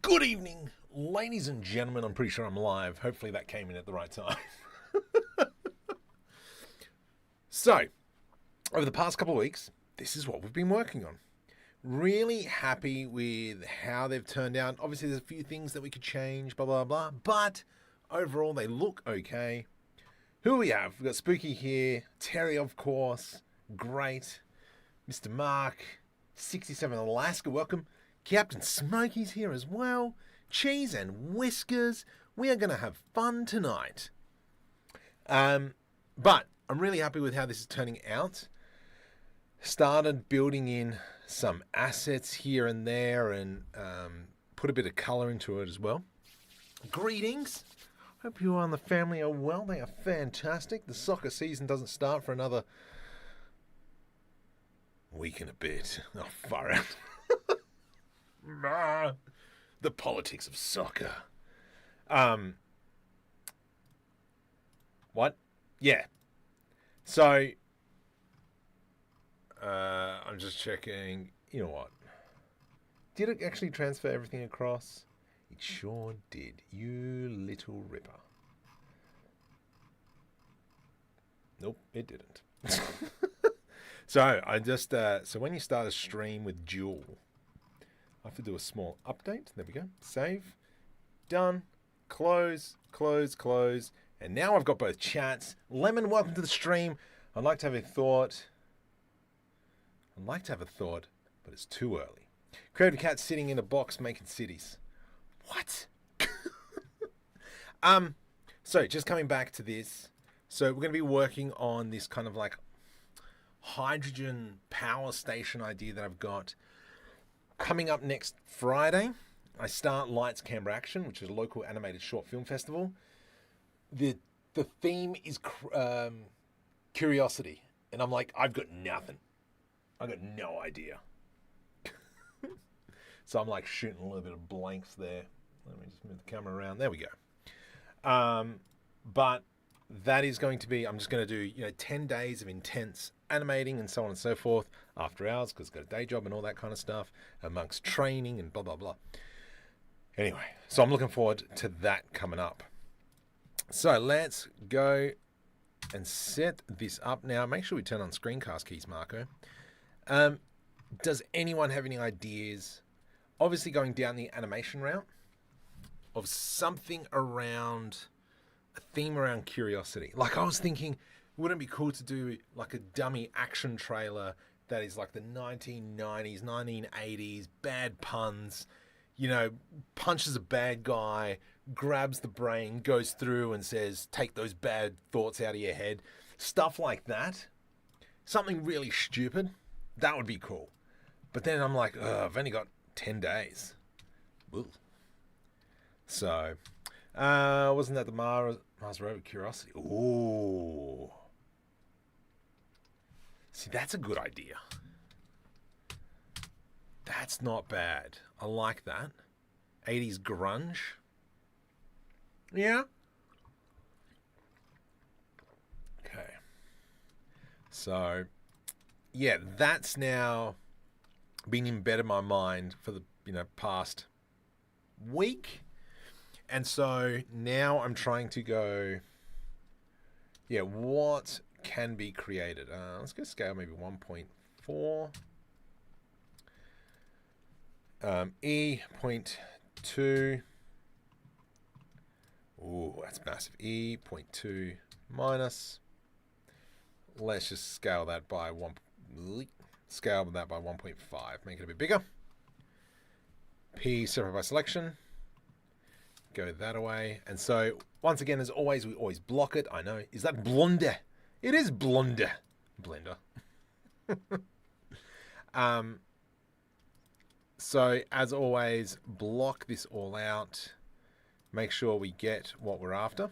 Good evening, ladies and gentlemen. I'm pretty sure I'm live. Hopefully that came in at the right time. So, over the past couple of weeks, this is what we've been working on. Really happy with how they've turned out. Obviously, there's a few things that we could change, blah, blah, blah. But overall, they look okay. Who we have? We've got Spooky here. Terry, of course. Great. Mr. Mark. 67 Alaska, welcome. Captain Smokey's here as well. Cheese and Whiskers. We are going to have fun tonight. But I'm really happy with how this is turning out. Started building in some assets here and there and put a bit of colour into it as well. Greetings. Hope you and the family are well. They are fantastic. The soccer season doesn't start for another week and a bit. Oh, far out. The politics of soccer. What? Yeah. So, I'm just checking. You know what? Did it actually transfer everything across? It sure did. You little ripper. Nope, it didn't. So, I just, so when you start a stream with Dual, I have to do a small update. There we go. Save. Done. Close, close, close. And now I've got both chats. Lemon, welcome to the stream. I'd like to have a thought. But it's too early. Creative Cat sitting in a box making cities. What? So just coming back to this. So we're going to be working on this kind of like hydrogen power station idea that I've got. Coming up next Friday, I start Lights Camera Action, which is a local animated short film festival. The theme is curiosity, and I'm like, I've got nothing. I've got no idea. So I'm like shooting a little bit of blanks there. Let me just move the camera around. There we go. But that is going to be, I'm just going to do 10 days of intense animating and so on and so forth after hours, because I've got a day job and all that kind of stuff, amongst training and blah, blah, blah. Anyway, so I'm looking forward to that coming up. So let's go and set this up now. Make sure we turn on screencast keys, Marco. Does anyone have any ideas? Obviously going down the animation route of something around a theme around curiosity. Like I was thinking, wouldn't it be cool to do like a dummy action trailer that is like the 1990s, 1980s, bad puns, punches a bad guy, grabs the brain, goes through and says, take those bad thoughts out of your head. Stuff like that. Something really stupid. That would be cool. But then I'm like, I've only got 10 days. Ugh. So, wasn't that the Mars Rover Curiosity? Ooh. See, that's a good idea. That's not bad. I like that. 80s grunge. Yeah. Okay. So, yeah, that's now been embedded in my mind for the past week. And so now I'm trying to go, what can be created? Let's go scale maybe 1.4. E.2. Ooh, that's massive. E.2 minus. Let's just scale that by 1.5. Make it a bit bigger. P separate by selection. Go that away. And so once again, as always, we always block it. I know. Is that Blonder? It is Blonder. Blender. So as always, block this all out. Make sure we get what we're after.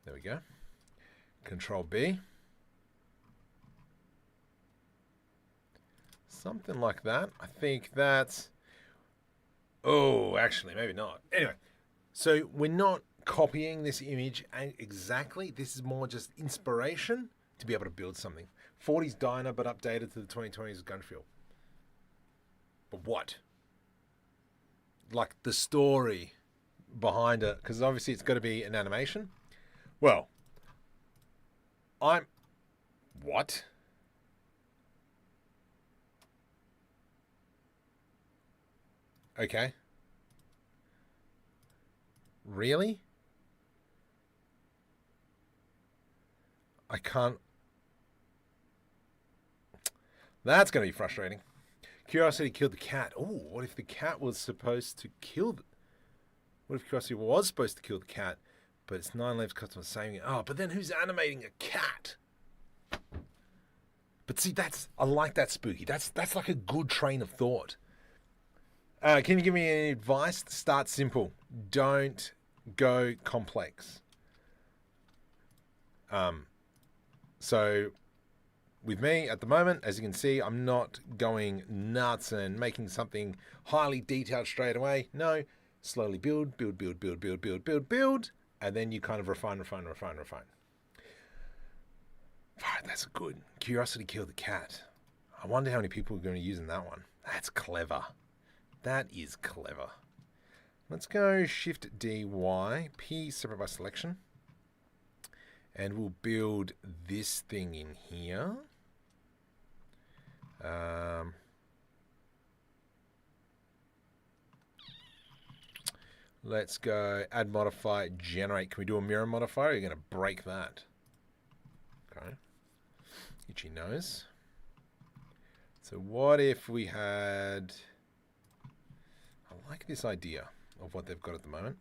There we go. Control B. Something like that. I think that's... Oh, actually, maybe not. Anyway, so we're not copying this image exactly. This is more just inspiration to be able to build something. 40s diner, but updated to the 2020s gun feel. But what? like the story behind it, because obviously it's got to be an animation. Well, what? Okay. Really? I can't. That's going to be frustrating. Curiosity killed the cat. Oh, what if the cat was supposed to kill what if Curiosity was supposed to kill the cat, but it's 9 lives customer saving it? Oh, but then who's animating a cat? But see, I like that, Spooky. That's like a good train of thought. Can you give me any advice? Start simple. Don't go complex. So with me at the moment, as you can see, I'm not going nuts and making something highly detailed straight away. No, slowly build, and then you kind of refine. That's good. Curiosity killed the cat. I wonder how many people are going to be using that one. That's clever. That is clever. Let's go Shift D, Y, P separate by selection. And we'll build this thing in here. Let's go add modifier, generate. Can we do a mirror modifier? You're going to break that. Okay. Itchy nose. So what if we had... I like this idea of what they've got at the moment.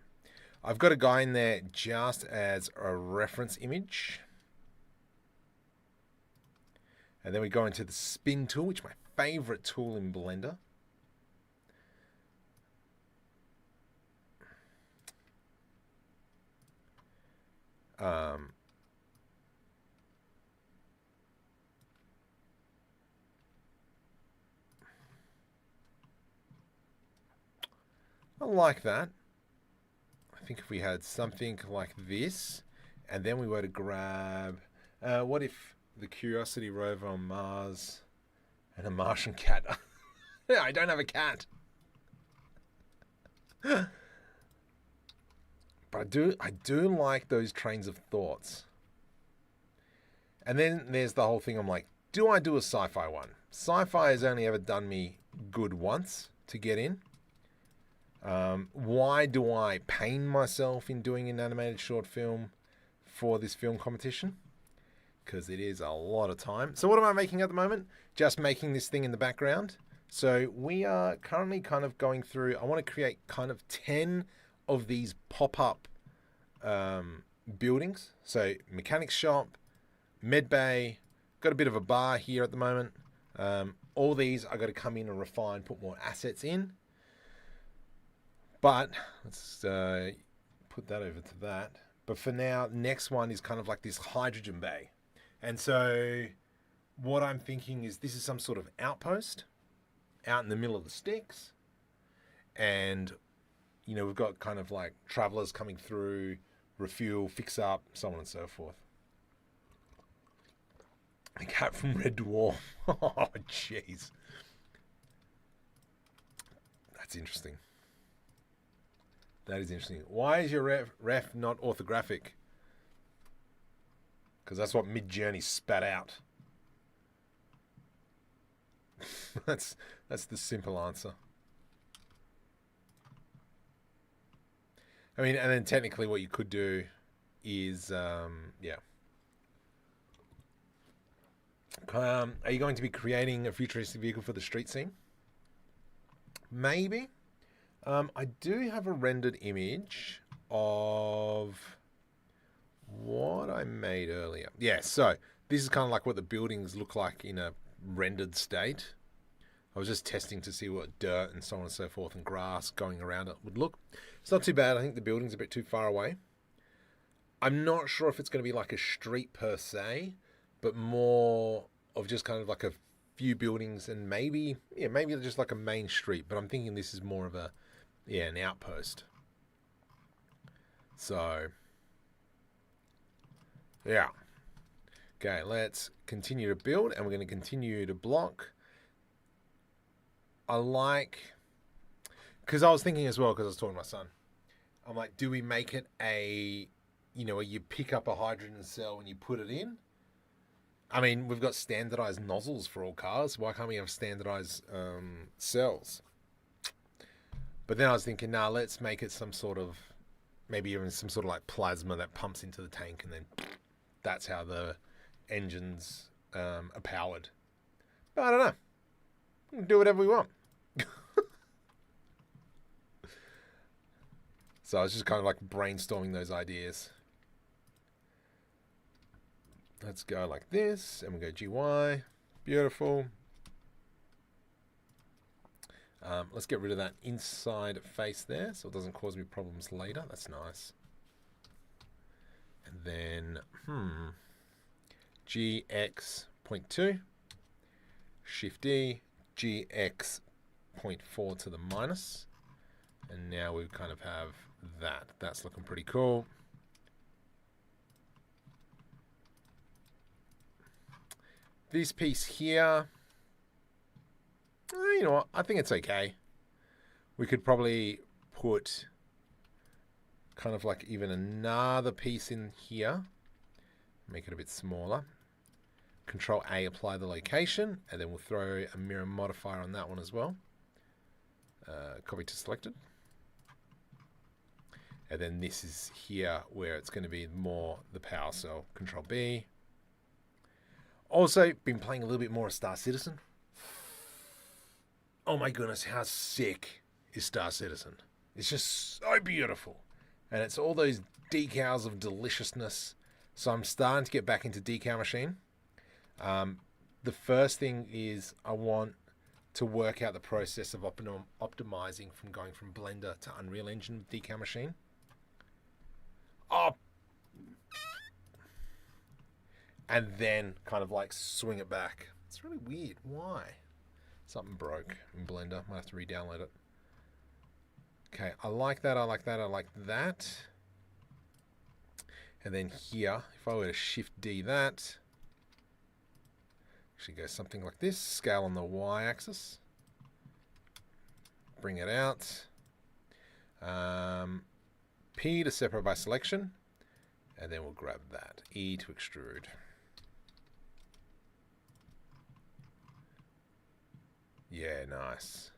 I've got a guy in there just as a reference image. And then we go into the spin tool, which is my favorite tool in Blender. I like that. I think if we had something like this, and then we were to grab, what if the Curiosity rover on Mars and a Martian cat? I don't have a cat. But I do like those trains of thoughts. And then there's the whole thing. I'm like, do I do a sci-fi one? Sci-fi has only ever done me good once to get in. Why do I pain myself in doing an animated short film for this film competition? Because it is a lot of time. So what am I making at the moment? Just making this thing in the background. So we are currently kind of going through, I want to create kind of 10 of these pop-up buildings. So mechanics shop, med bay, got a bit of a bar here at the moment. All these I got to come in and refine, put more assets in. But let's put that over to that. But for now, next one is kind of like this hydrogen bay. And so what I'm thinking is this is some sort of outpost out in the middle of the sticks. And, you know, we've got kind of like travelers coming through, refuel, fix up, so on and so forth. A cat from Red Dwarf. Oh, jeez. That's interesting. That is interesting. Why is your ref not orthographic? Because that's what Midjourney spat out. That's the simple answer. I mean, and then technically what you could do is, yeah. Are you going to be creating a futuristic vehicle for the street scene? Maybe. I do have a rendered image of what I made earlier. Yeah, so this is kind of like what the buildings look like in a rendered state. I was just testing to see what dirt and so on and so forth and grass going around it would look. It's not too bad. I think the building's a bit too far away. I'm not sure if it's going to be like a street per se, but more of just kind of like a few buildings and maybe just like a main street. But I'm thinking this is more of a, yeah, an outpost. So, yeah. Okay, let's continue to build and we're going to continue to block. I like, because I was thinking as well, because I was talking to my son, I'm like, do we make it a, you know, where you pick up a hydrogen cell and you put it in? I mean, we've got standardized nozzles for all cars. Why can't we have standardized cells? But then I was thinking, nah, let's make it some sort of, maybe even some sort of like plasma that pumps into the tank, and then that's how the engines are powered. But I don't know. We can do whatever we want. So I was just kind of like brainstorming those ideas. Let's go like this, and we go GY. Beautiful. Let's get rid of that inside face there so it doesn't cause me problems later. That's nice. And then, GX.2, Shift D, GX.4 to the minus. And now we kind of have that. That's looking pretty cool. This piece here, you know what? I think it's okay. We could probably put kind of like even another piece in here. Make it a bit smaller. Control A, apply the location, and then we'll throw a mirror modifier on that one as well. Copy to selected. And then this is here where it's going to be more the power cell. Control B. Also, been playing a little bit more of Star Citizen. Oh my goodness, how sick is Star Citizen? It's just so beautiful. And it's all those decals of deliciousness. So I'm starting to get back into decal machine. The first thing is I want to work out the process of optimizing from going from Blender to Unreal Engine with decal machine. Oh, and then kind of like swing it back. It's really weird. Why? Something broke in Blender. Might have to re-download it. Okay, I like that, I like that, I like that. And then here, if I were to Shift D that, actually go something like this, scale on the Y-axis. Bring it out. P to separate by selection. And then we'll grab that. E to extrude. Yeah, nice.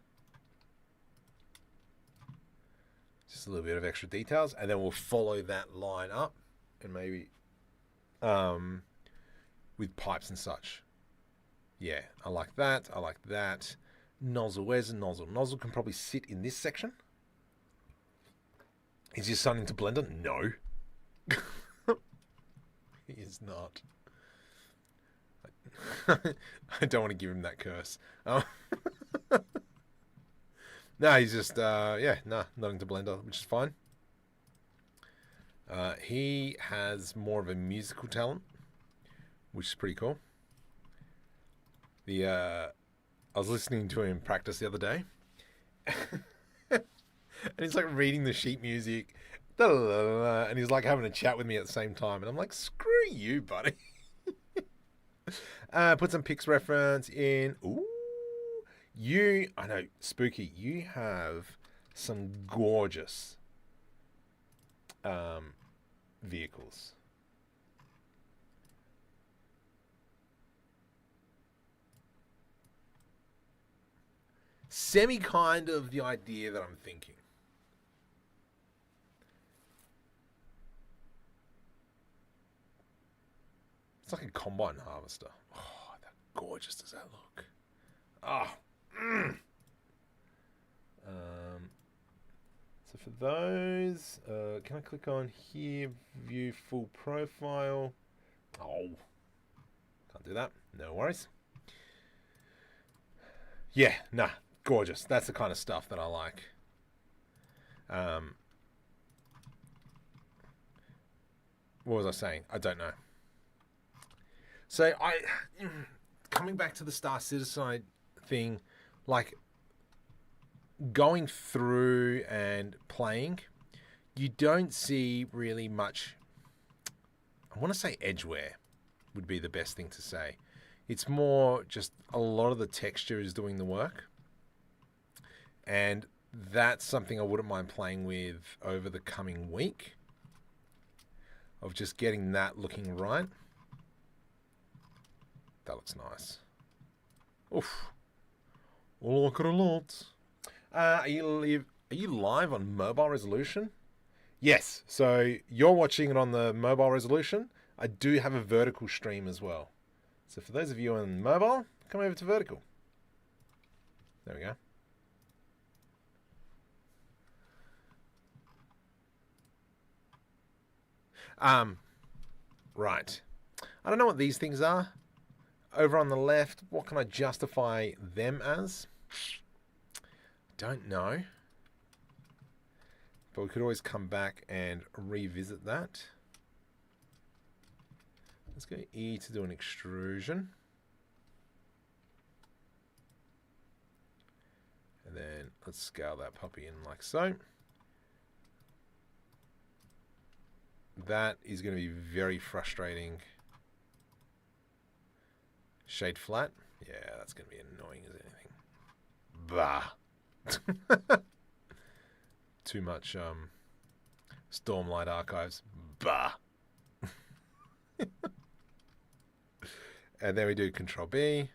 Just a little bit of extra details, and then we'll follow that line up, and maybe with pipes and such. Yeah, I like that. I like that. Nozzle, where's the nozzle? Nozzle can probably sit in this section. Is your son into Blender? No. He is not. I don't want to give him that curse. No, he's just, yeah, nah, not into Blender, which is fine. He has more of a musical talent, which is pretty cool. I was listening to him practice the other day. And he's like reading the sheet music. And he's like having a chat with me at the same time. And I'm like, screw you, buddy. Put some Pix reference in. Ooh. I know, Spooky, you have some gorgeous vehicles. Semi kind of the idea that I'm thinking. It's like a combine harvester. Oh, how gorgeous does that look? Ah. So for those, can I click on here, view full profile? Oh, can't do that. No worries. Yeah, nah, gorgeous. That's the kind of stuff that I like. What was I saying? I don't know. So coming back to the Star Citizen thing, like going through and playing, you don't see really much. I want to say edgeware would be the best thing to say. It's more just a lot of the texture is doing the work. And that's something I wouldn't mind playing with over the coming week, of just getting that looking right. That looks nice. Oof. I like it a lot. Are you live on mobile resolution? Yes. So you're watching it on the mobile resolution. I do have a vertical stream as well. So for those of you on mobile, come over to vertical. There we go. Right. I don't know what these things are. Over on the left, what can I justify them as? Don't know. But we could always come back and revisit that. Let's go E to do an extrusion. And then let's scale that puppy in like so. That is going to be very frustrating. Shade flat. Yeah, that's going to be annoying as anything. Bah. Too much Stormlight archives. Bah. And then we do Control B.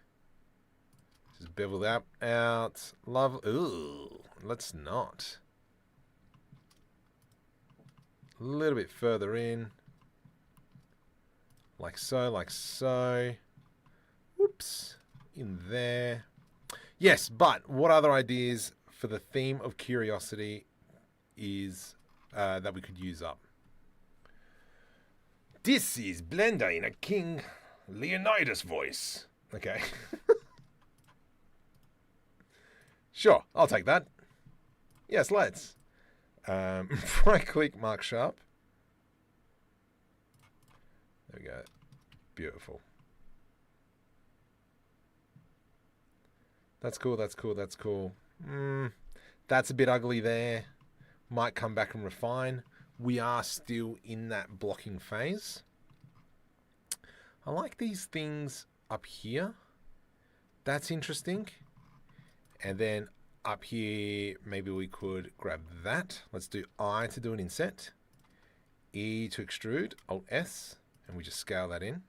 Just bevel that out. Love. Ooh, let's not. A little bit further in. Like so, like so. Whoops. In there. Yes, but what other ideas for the theme of curiosity is that we could use up? This is Blender in a King Leonidas voice. Okay. Sure, I'll take that. Yes, let's. Right click, mark sharp. There we go. Beautiful. That's cool, that's cool, that's cool. That's a bit ugly there. Might come back and refine. We are still in that blocking phase. I like these things up here. That's interesting. And then up here, maybe we could grab that. Let's do I to do an inset. E to extrude, Alt S, and we just scale that in.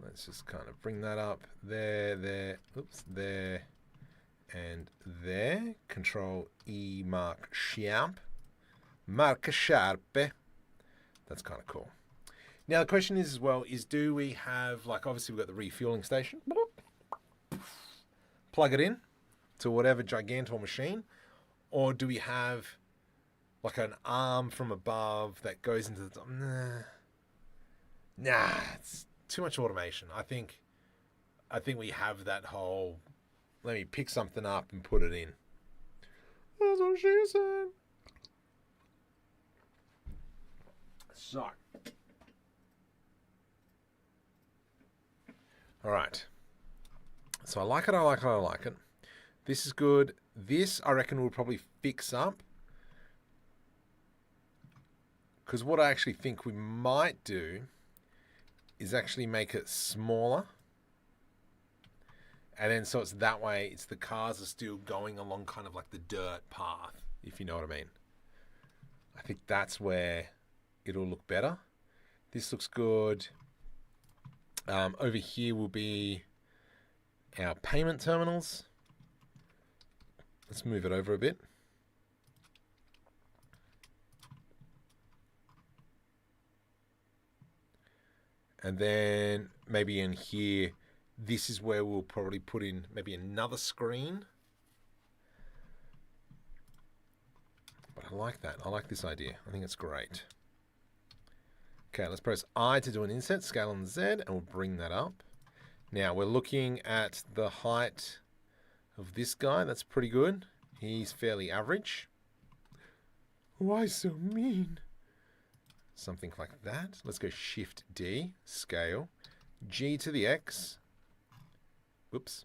Let's just kind of bring that up there, there, oops, there, and there. Control E, mark sharp. Mark sharp. That's kind of cool. Now the question is as well, is do we have, like obviously we've got the refueling station. Plug it in to whatever Gigantor machine. Or do we have like an arm from above that goes into the top? Nah, it's too much automation. I think we have that whole, let me pick something up and put it in. That's what she said. So. All right. So I like it, I like it, I like it. This is good. This, I reckon, will probably fix up. Because what I actually think we might do is actually make it smaller. And then so it's that way, it's the cars are still going along kind of like the dirt path, if you know what I mean. I think that's where it'll look better. This looks good. Over here will be our payment terminals. Let's move it over a bit. And then maybe in here, this is where we'll probably put in maybe another screen. But I like that. I like this idea. I think it's great. Okay, let's press I to do an inset, scale on Z, and we'll bring that up. Now we're looking at the height of this guy. That's pretty good. He's fairly average. Why so mean? Something like that. Let's go Shift D, scale, G to the X. Whoops.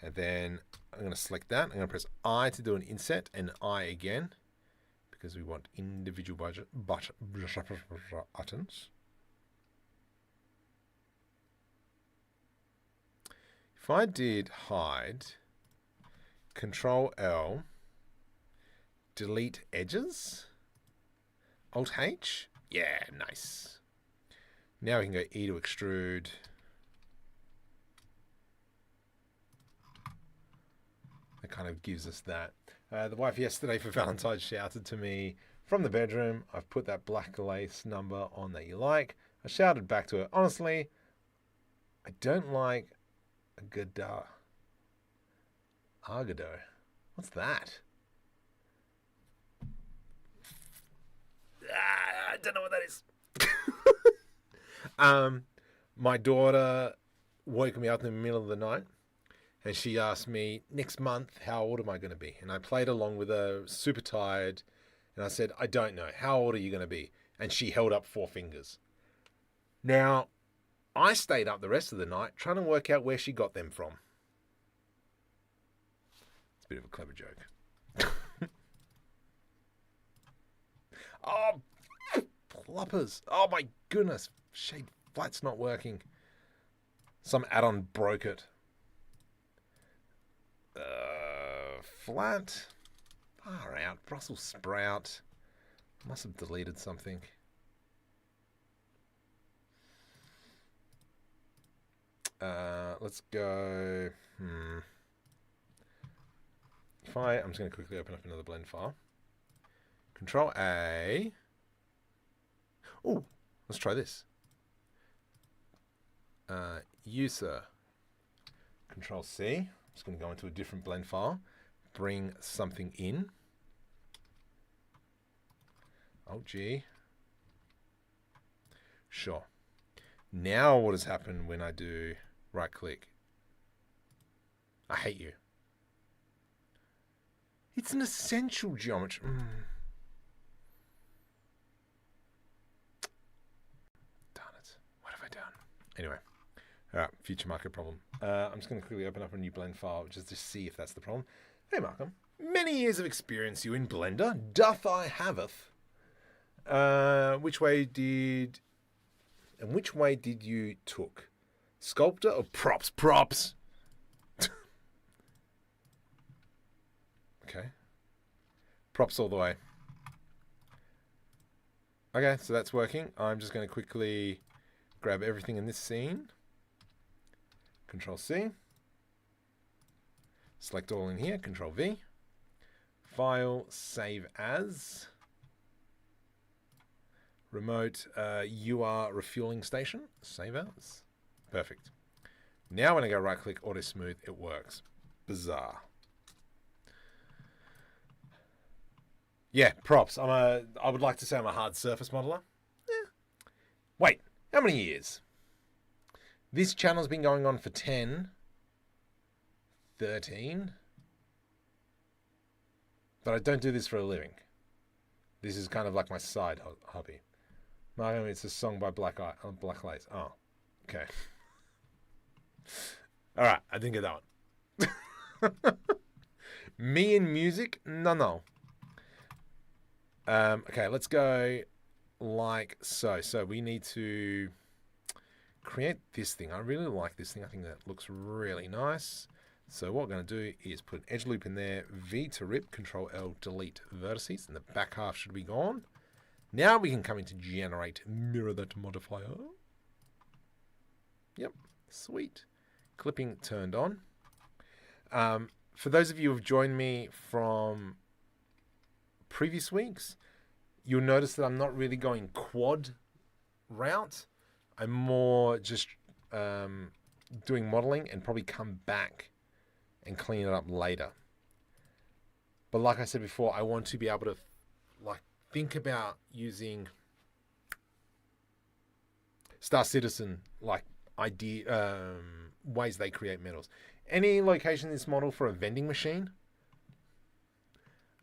And then I'm going to select that. I'm going to press I to do an inset and I again because we want individual buttons. If I did hide, Control L, delete edges, Alt H. Yeah, nice. Now we can go E to extrude. That kind of gives us that. The wife yesterday for Valentine's shouted to me from the bedroom, I've put that black lace number on that you like. I shouted back to her, honestly, I don't like Agado. What's that? I don't know what that is. My daughter woke me up in the middle of the night and she asked me, next month, how old am I going to be? And I played along with her, super tired. And I said, I don't know. How old are you going to be? And she held up 4 fingers. Now, I stayed up the rest of the night trying to work out where she got them from. It's a bit of a clever joke. Oh, ploppers. Oh my goodness. Shade flat's not working. Some add-on broke it. Flat. Far out. Brussels sprout. Must have deleted something. Let's go. I'm just going to quickly open up another blend file. Control A. Oh, let's try this. User. Control C. I'm just going to go into a different blend file. Bring something in. Alt G. Sure. Now what has happened when I do right click? I hate you. It's an essential geometry. Darn it. What have I done? Anyway. Alright, future market problem. I'm just going to quickly open up a new blend file just to see if that's the problem. Hey Malcolm, many years of experience you in Blender, doth I haveth. Which way did you took? Sculptor or props? Props! Okay. Props all the way. Okay, so that's working. I'm just going to quickly grab everything in this scene. Control C. Select all in here. Control V. File, save as. Remote UR refueling station. Save as. Perfect. Now when I go right click, auto smooth, it works. Bizarre. Yeah, props. I would like to say I'm a hard surface modeler. Wait, how many years? This channel's been going on for 10, 13. But I don't do this for a living. This is kind of like my side hobby. Mario, it's a song by Black Lace. Oh, okay. All right, I didn't get that one. Me and music? No. Okay, let's go like so. So we need to create this thing. I really like this thing. I think that looks really nice. So what we're going to do is put an edge loop in there, V to rip, Control L, delete vertices, and the back half should be gone. Now we can come into generate, mirror that modifier. Yep, sweet. Clipping turned on. For those of you who have joined me from previous weeks, you'll notice that I'm not really going quad route. I'm more just doing modeling and probably come back and clean it up later. But like I said before, I want to be able to think about using Star Citizen ways they create metals. Any location in this model for a vending machine?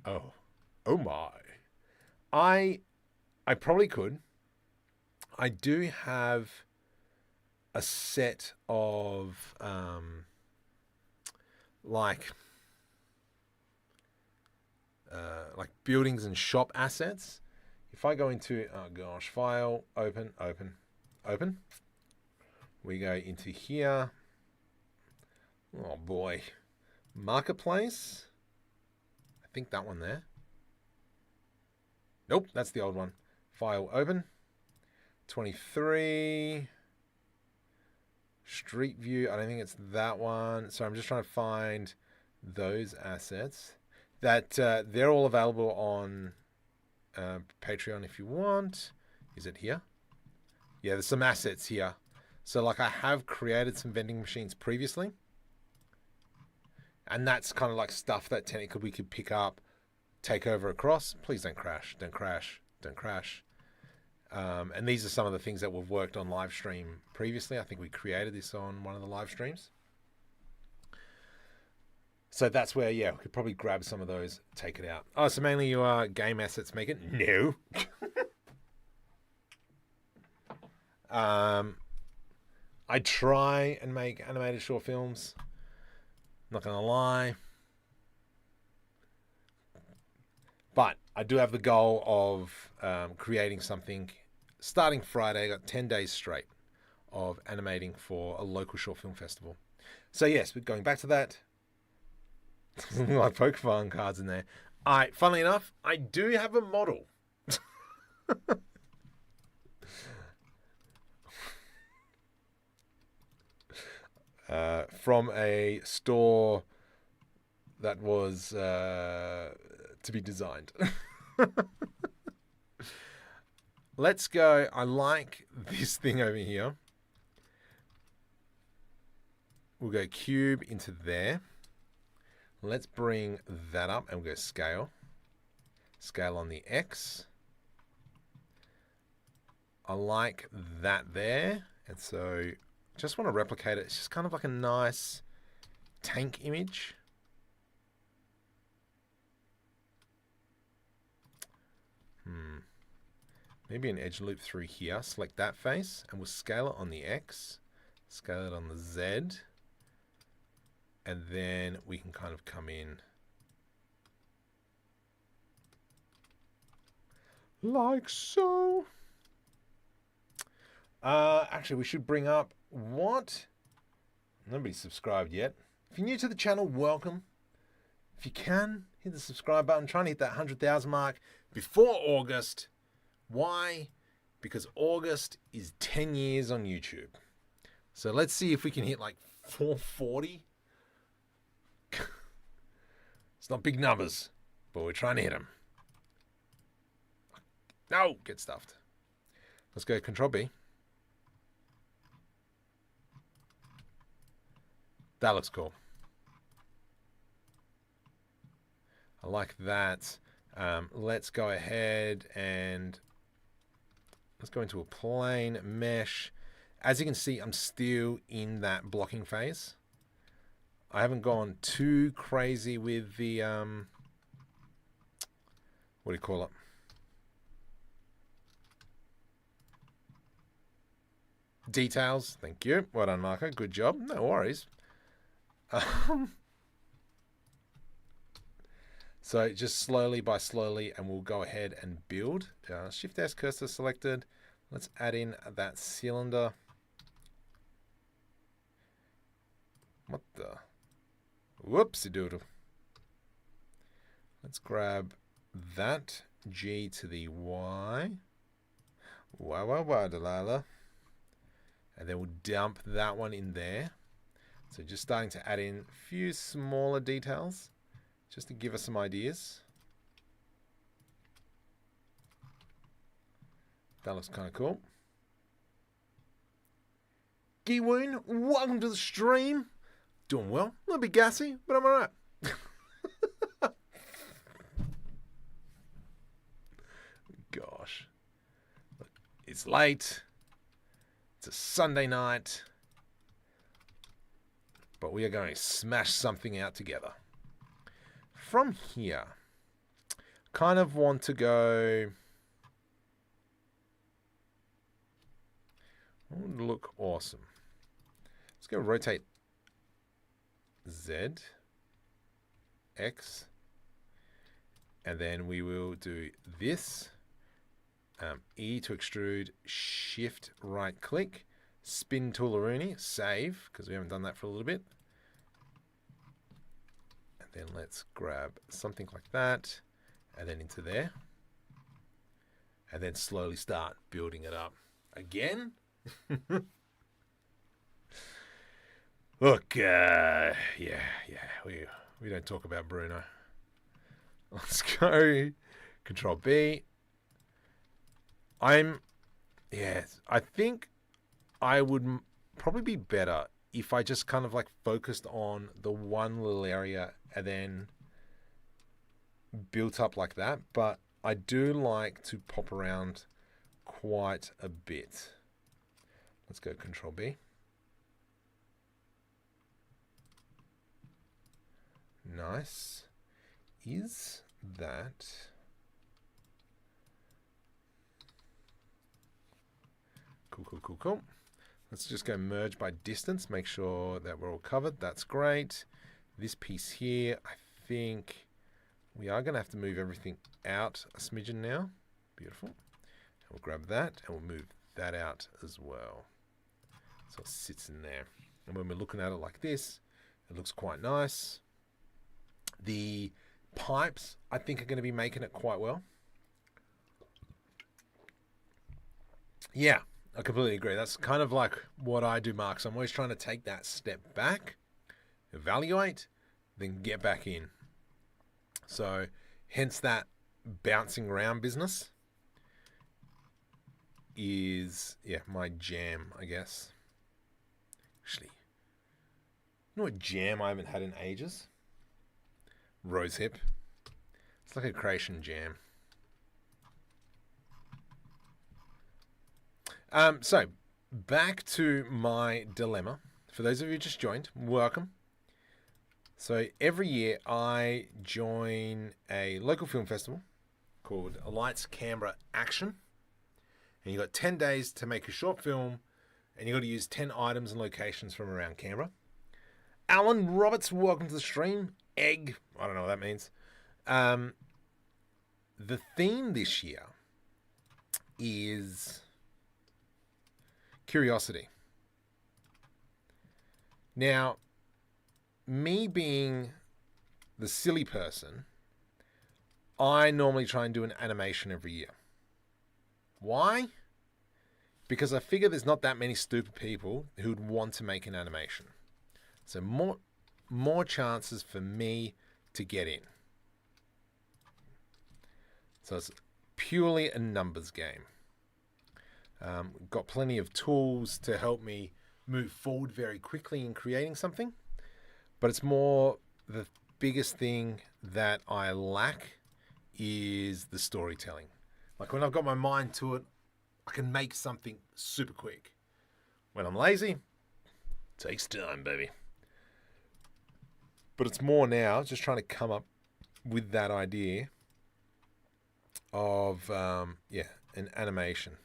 Oh my. I probably could. I do have a set of like buildings and shop assets. If I go into, file, open. We go into here. Oh boy. Marketplace. I think that one there. Nope, that's the old one. File open. 23. Street View. I don't think it's that one. So I'm just trying to find those assets. That they're all available on Patreon if you want. Is it here? Yeah, there's some assets here. So like I have created some vending machines previously. And that's kind of like stuff that technically we could pick up, take over across. Please don't crash. Don't crash. Don't crash. And these are some of the things that we've worked on live stream previously. I think we created this on one of the live streams. So that's where, yeah, we could probably grab some of those, take it out. Oh, so mainly your game assets make it? No. I try and make animated short films. Not going to lie. But I do have the goal of creating something starting Friday. I got 10 days straight of animating for a local short film festival. So yes, but going back to that, like Pokemon cards in there. Funnily enough, I do have a model. From a store that was to be designed. Let's go. I like this thing over here. We'll go cube into there. Let's bring that up and we'll go scale. Scale on the X. I like that there. And so just want to replicate it. It's just kind of like a nice tank image. Maybe an edge loop through here. Select that face and we'll scale it on the X. Scale it on the Z. And then we can kind of come in like so. Actually, we should bring up what? Nobody's subscribed yet. If you're new to the channel, welcome. If you can, hit the subscribe button. Trying to hit that 100,000 mark before August. Why? Because August is 10 years on YouTube. So let's see if we can hit like 440. It's not big numbers, but we're trying to hit them. No, get stuffed. Let's go Control B. That looks cool. I like that. Let's go ahead and let's go into a plane mesh. As you can see, I'm still in that blocking phase. I haven't gone too crazy with the, what do you call it? Details. Thank you. Well done, Marco. Good job. No worries. So just slowly by slowly, and we'll go ahead and build. Shift S, cursor selected. Let's add in that cylinder. What the? Whoopsie doodle. Let's grab that G to the Y. Wow, Delilah. And then we'll dump that one in there. So just starting to add in a few smaller details just to give us some ideas. That looks kind of cool. Giwoon, welcome to the stream. Doing well. A little bit gassy, but I'm alright. Gosh. Look, it's late. It's a Sunday night. But we are going to smash something out together. From here, kind of want to go... Would look awesome. Let's go rotate Z, X, and then we will do this. E to extrude, shift right click, spin Toolaroonie, save, because we haven't done that for a little bit. Then let's grab something like that, and then into there, and then slowly start building it up. Again? Look, we don't talk about Bruno. Let's go Control B. I think I would probably be better if I just kind of like focused on the one little area and then built up like that. But I do like to pop around quite a bit. Let's go Control B. Nice. Is that... Cool. Let's just go merge by distance. Make sure that we're all covered. That's great. This piece here, I think we are going to have to move everything out a smidgen now. Beautiful. And we'll grab that and we'll move that out as well. So it sits in there. And when we're looking at it like this, it looks quite nice. The pipes, I think, are going to be making it quite well. Yeah, I completely agree. That's kind of like what I do, Mark. So I'm always trying to take that step back, evaluate, then get back in. So hence that bouncing around business is, my jam, I guess. Actually, you know what jam I haven't had in ages? Rosehip. It's like a creation jam. So back to my dilemma. For those of you who just joined, welcome. So every year I join a local film festival called Lights Canberra Action. And you've got 10 days to make a short film, and you've got to use 10 items and locations from around Canberra. Alan Roberts, welcome to the stream. Egg, I don't know what that means. The theme this year is curiosity. Now, me being the silly person, I normally try and do an animation every year. Why? Because I figure there's not that many stupid people who'd want to make an animation. So more chances for me to get in. So it's purely a numbers game. Got plenty of tools to help me move forward very quickly in creating something. But it's more, the biggest thing that I lack is the storytelling. Like when I've got my mind to it, I can make something super quick. When I'm lazy, it takes time, baby. But it's more now just trying to come up with that idea of, an animation.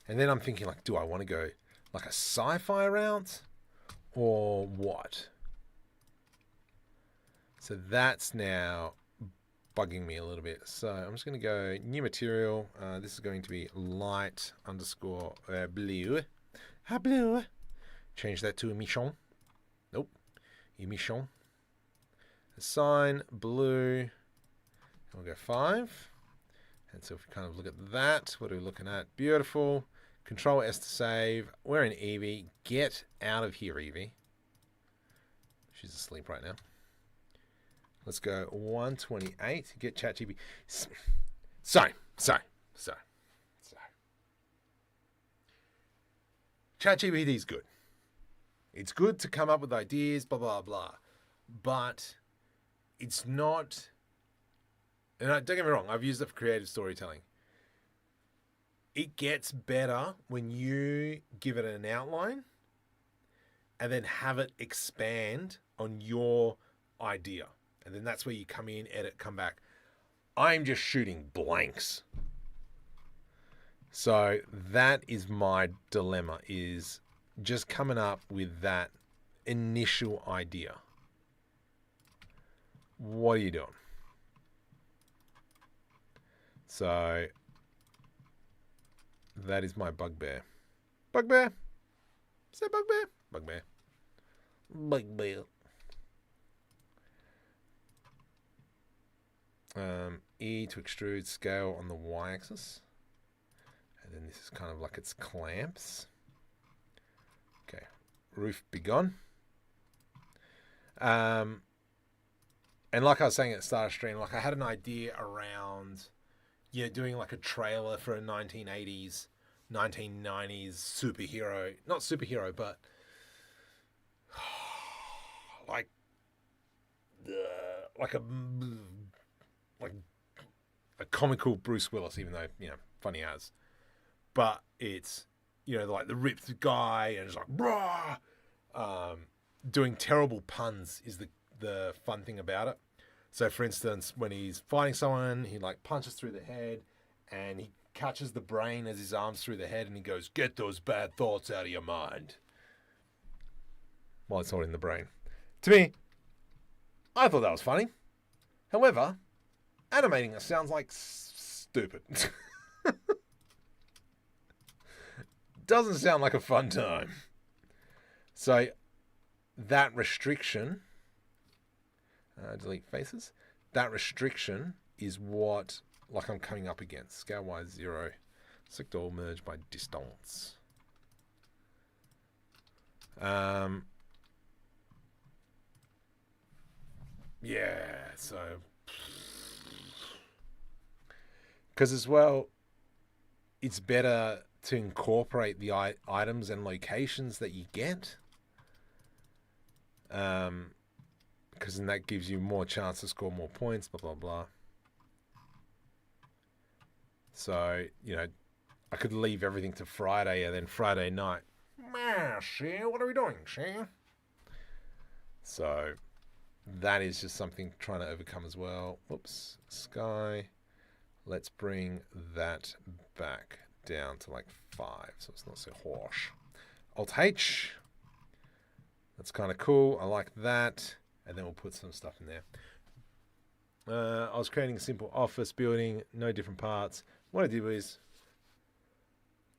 And then I'm thinking, like, do I want to go like a sci-fi route or what? So that's now bugging me a little bit. So I'm just going to go new material. This is going to be light underscore blue. Blue. Change that to emission. Nope. Emission. Assign blue. And we'll go 5. And so if we kind of look at that, what are we looking at? Beautiful. Control S to save. We're in Evie. Get out of here, Evie. She's asleep right now. Let's go 128. Get ChatGPT. So. ChatGPT is good. It's good to come up with ideas, blah, blah, blah. But it's not... And don't get me wrong, I've used it for creative storytelling. It gets better when you give it an outline and then have it expand on your idea. And then that's where you come in, edit, come back. I'm just shooting blanks. So that is my dilemma, is just coming up with that initial idea. What are you doing? So that is my bugbear. Bugbear? Say bugbear? Bugbear. Bugbear. E to extrude scale on the y-axis. And then this is kind of like its clamps. Okay, roof be gone. And like I was saying at the start of stream, like I had an idea around, yeah, doing like a trailer for a 1980s, 1990s superhero, not superhero, but like like a comical Bruce Willis, even though, you know, funny as, but it's, you know, like the ripped guy and it's like rah, doing terrible puns is the fun thing about it. So for instance, when he's fighting someone, he like punches through the head and he catches the brain as his arms through the head and he goes, "Get those bad thoughts out of your mind," while it's holding the brain. To me, I thought that was funny. However, animating it sounds like stupid. Doesn't sound like a fun time. So that restriction, delete faces, that restriction is what like I'm coming up against. Scale wise 0. Select all, merge by distance. Yeah, so because as well, it's better to incorporate the items and locations that you get, because then that gives you more chance to score more points, blah blah blah. So, you know, I could leave everything to Friday and then Friday night, what are we doing, so that is just something trying to overcome as well. Whoops, sky. Let's bring that back down to like 5, so it's not so harsh. Alt H. That's kind of cool. I like that. And then we'll put some stuff in there. I was creating a simple office building, no different parts. What I did was,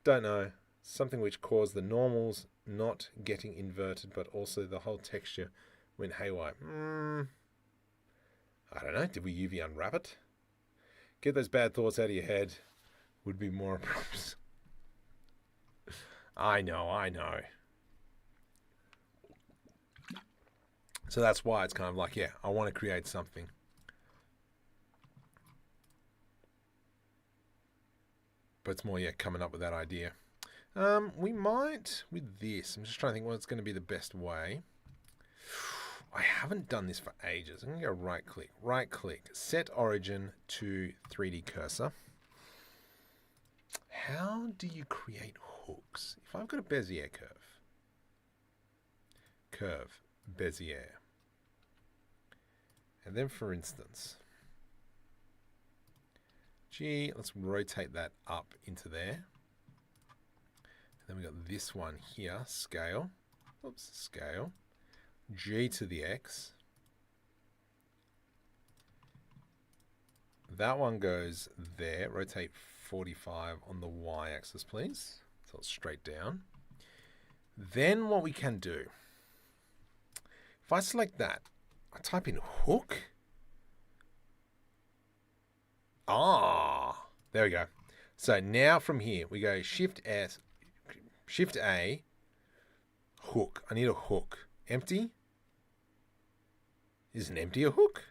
don't know, something which caused the normals not getting inverted, but also the whole texture went haywire. I don't know. Did we UV unwrap it? Get those bad thoughts out of your head would be more appropriate. I know. So that's why it's kind of like, yeah, I want to create something. But it's more, yeah, coming up with that idea. We might, with this, I'm just trying to think what's going to be the best way. I haven't done this for ages. I'm going to go right click, set origin to 3D cursor. How do you create hooks? If I've got a Bezier curve, Bezier. And then for instance, let's rotate that up into there. And then we got this one here, scale. Oops, scale. G to the X. That one goes there. Rotate 45 on the y-axis, please. So it's straight down. Then what we can do, if I select that, I type in hook. There we go. So now from here, we go Shift A, hook. I need a hook. Empty. Is an empty a hook?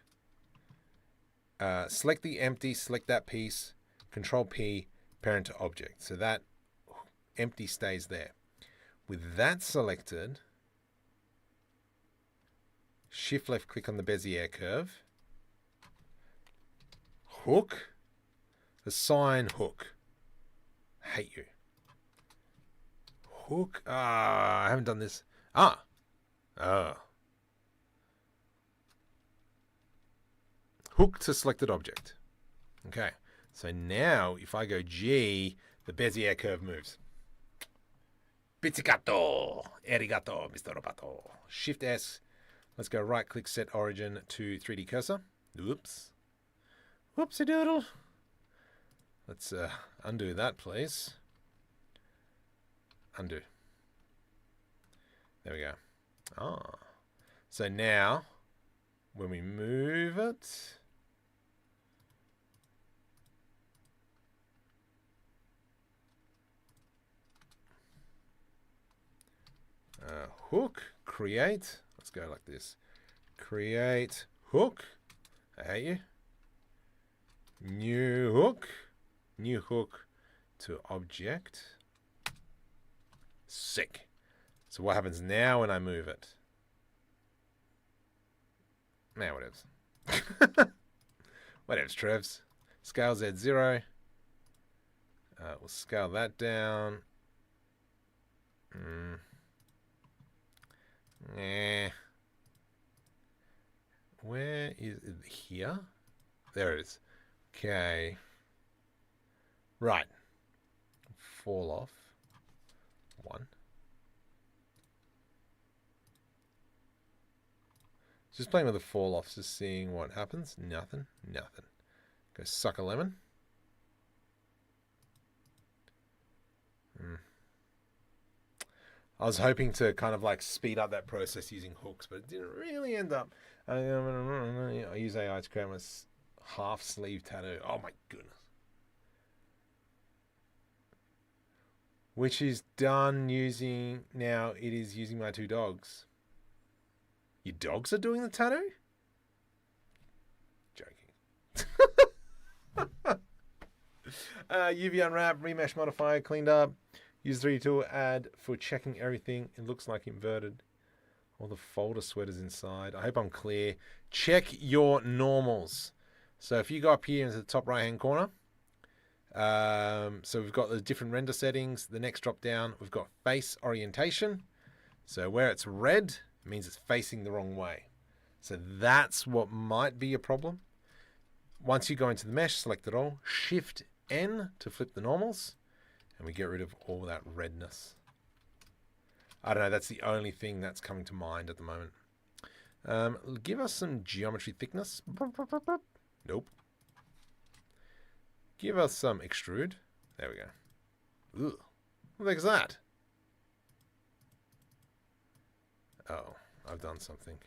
Select the empty, select that piece, Control P, parent to object. So that empty stays there. With that selected, Shift left click on the Bezier curve. Hook. Assign hook. Hate you. Hook. I haven't done this. Hook to selected object. Okay. So now if I go G, the Bezier curve moves. Pizzicato. Arigato, Mr. Roboto. Shift S. Let's go right click, set origin to 3D cursor. Oops. Whoopsie doodle. Let's undo that, please. Undo. There we go. So now, when we move it, hook, create. Let's go like this. Create hook. I hate you. New hook. New hook to object. Sick. So what happens now when I move it? Now whatevs. Whatevs, Trevs. Scale Z0. We'll scale that down. Where is it? Here? There it is. Okay. Right. Fall off. 1. Just playing with the fall offs, just seeing what happens. Nothing. Nothing. Go suck a lemon. I was hoping to kind of like speed up that process using hooks, but it didn't really end up. I use AI to create my half sleeve tattoo. Oh my goodness. Which is done using, now it is using my 2 dogs. Your dogs are doing the tattoo? Joking. UV unwrap, remesh modifier, cleaned up. Use 3D tool, add for checking everything. It looks like inverted. All the folder sweaters inside. I hope I'm clear. Check your normals. So if you go up here into the top right hand corner, so we've got the different render settings. The next drop down, we've got face orientation. So where it's red, it means it's facing the wrong way. So that's what might be a problem. Once you go into the mesh, select it all. Shift N to flip the normals. And we get rid of all that redness. I don't know, that's the only thing that's coming to mind at the moment. Give us some geometry thickness. Nope. Give us some extrude. There we go. Ugh. What the heck is that? Oh, I've done something.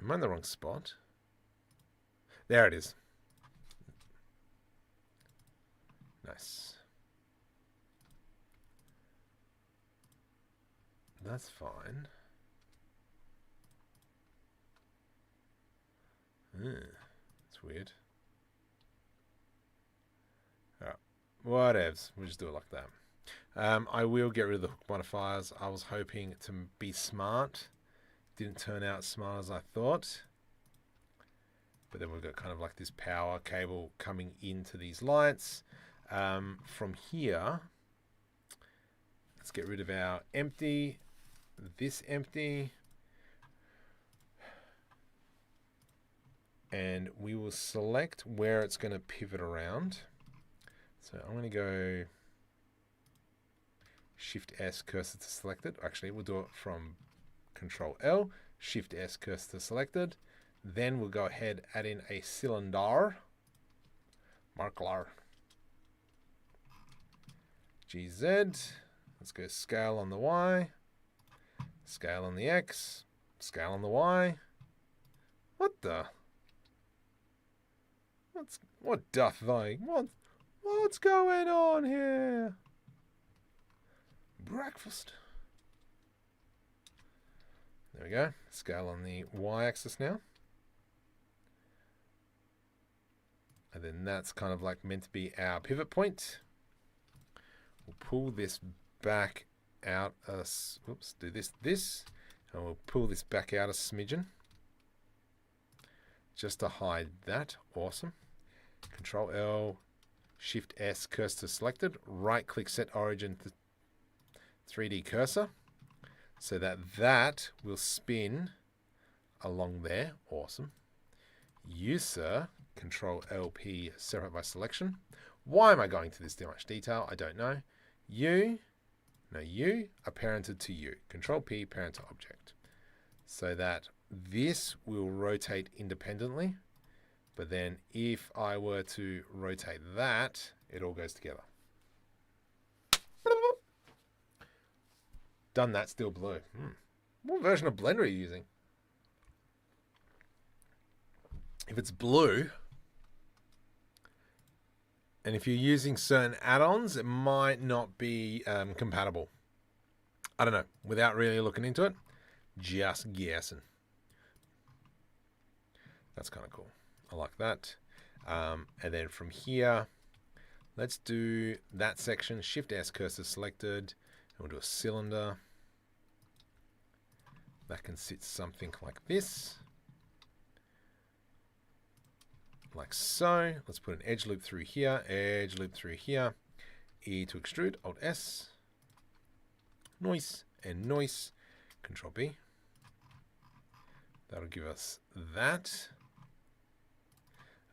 Am I in the wrong spot? There it is. Nice. That's fine. It's weird. Alright. Whatevs. We'll just do it like that. I will get rid of the hook modifiers. I was hoping to be smart. Didn't turn out as smart as I thought. But then we've got kind of like this power cable coming into these lights. From here, let's get rid of our empty, this empty, and we will select where it's going to pivot around. So I'm going to go Shift S, cursor to selected. Actually, we'll do it from Control L, Shift S, cursor to selected. Then we'll go ahead, add in a cylinder, marker. GZ, let's go scale on the Y, scale on the X, scale on the Y. What the? What doth thy? What's going on here? Breakfast. There we go. Scale on the Y axis now. And then that's kind of like meant to be our pivot point. We'll pull this back out whoops, do this, and we'll pull this back out a smidgen. Just to hide that. Awesome. Control L, Shift S, cursor selected. Right click, set origin to 3D cursor. So that will spin along there. Awesome. User, Control LP, separate by selection. Why am I going to this much detail? I don't know. You are parented to you. Control P, parent to object. So that this will rotate independently. But then if I were to rotate that, it all goes together. Done that, still blue. What version of Blender are you using? If it's blue, and if you're using certain add-ons, it might not be compatible. I don't know. Without really looking into it, just guessing. That's kind of cool. I like that. And then from here, let's do that section. Shift S, cursor selected. And we'll do a cylinder. That can sit something like this. Like so. Let's put an edge loop through here. Edge loop through here. E to extrude. Alt S. Noise and noise. Control B. That'll give us that.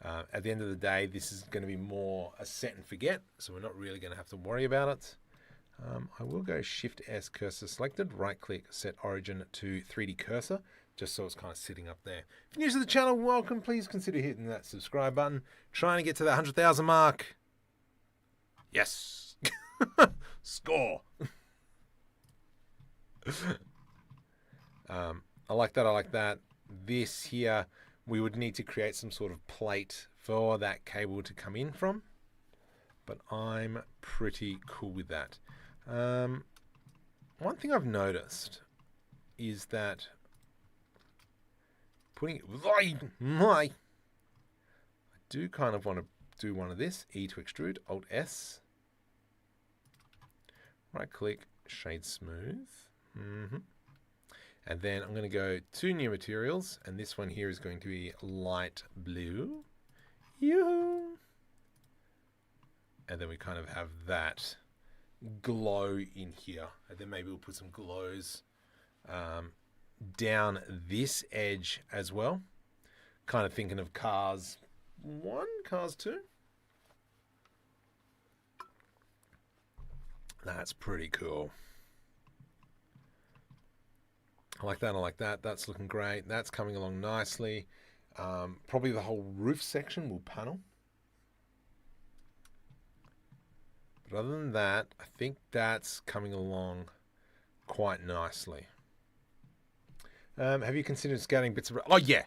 At the end of the day, this is going to be more a set and forget, so we're not really going to have to worry about it. I will go Shift S, cursor selected, right click, set origin to 3D cursor, just so it's kind of sitting up there. If you're new to the channel, welcome. Please consider hitting that subscribe button. Trying to get to that 100,000 mark. Yes. Score. I like that. I like that. This here, we would need to create some sort of plate for that cable to come in from, but I'm pretty cool with that. One thing I've noticed is that putting it I do kind of want to do one of this. E to extrude, Alt S, right click, shade smooth. And then I'm going to go to new materials, and this one here is going to be light blue. Yoo-hoo! And then we kind of have that glow in here. And then maybe we'll put some glows down this edge as well. Kind of thinking of cars 1, cars 2. That's pretty cool. I like that. I like that. That's looking great. That's coming along nicely. Probably the whole roof section will panel. But other than that, I think that's coming along quite nicely. Have you considered scouting bits of... Oh, yeah.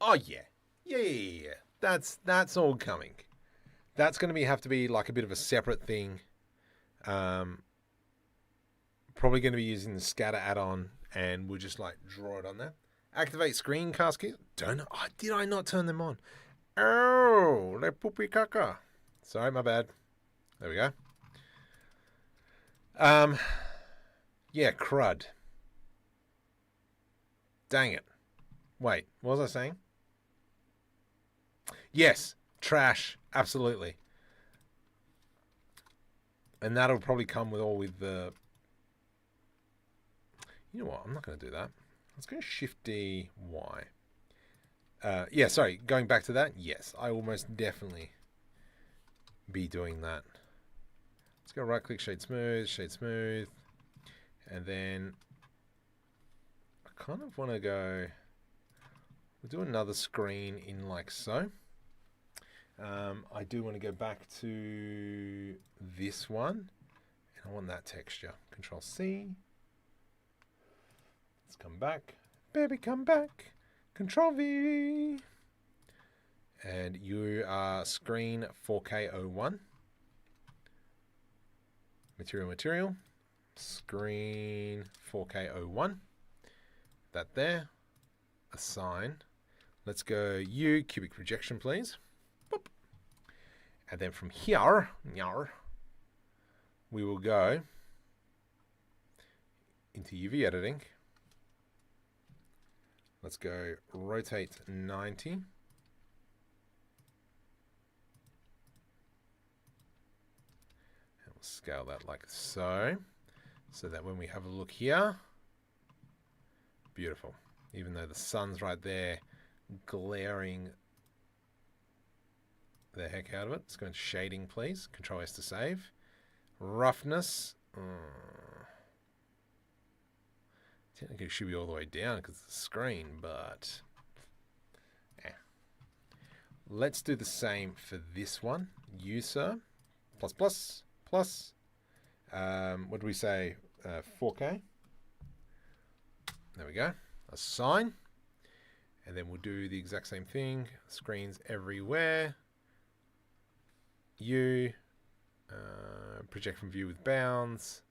Oh, yeah. Yeah. That's all coming. That's going to have to be like a bit of a separate thing. Probably going to be using the scatter add-on, and we'll just like draw it on there. Activate screencast keys. Don't know. Oh, did I not turn them on? Oh, le poopy caca. Sorry, my bad. There we go. Yeah, crud. Dang it. Wait, what was I saying? Yes, trash. Absolutely. And that'll probably come with the... You know what? I'm not going to do that. Let's go Shift D, Y. Yeah, sorry. Going back to that. Yes, I will most definitely be doing that. Let's go right click, shade smooth. And then I kind of want to go... We'll do another screen in like so. I do want to go back to this one. And I want that texture. Control C. Let's come back. Baby, come back. Control V. And you are screen 4K01. Material. Screen 4K01. That there. Assign. Let's go U, cubic projection, please. Boop. And then from here, we will go into UV editing. Let's go rotate 90. And we'll scale that like so. So that when we have a look here, beautiful. Even though the sun's right there glaring the heck out of it. Let's go into shading, please. Control S to save. Roughness. Technically it should be all the way down because it's the screen, but let's do the same for this one. User plus. What do we say? 4K. There we go. Assign. And then we'll do the exact same thing. Screens everywhere. Project from view with bounds.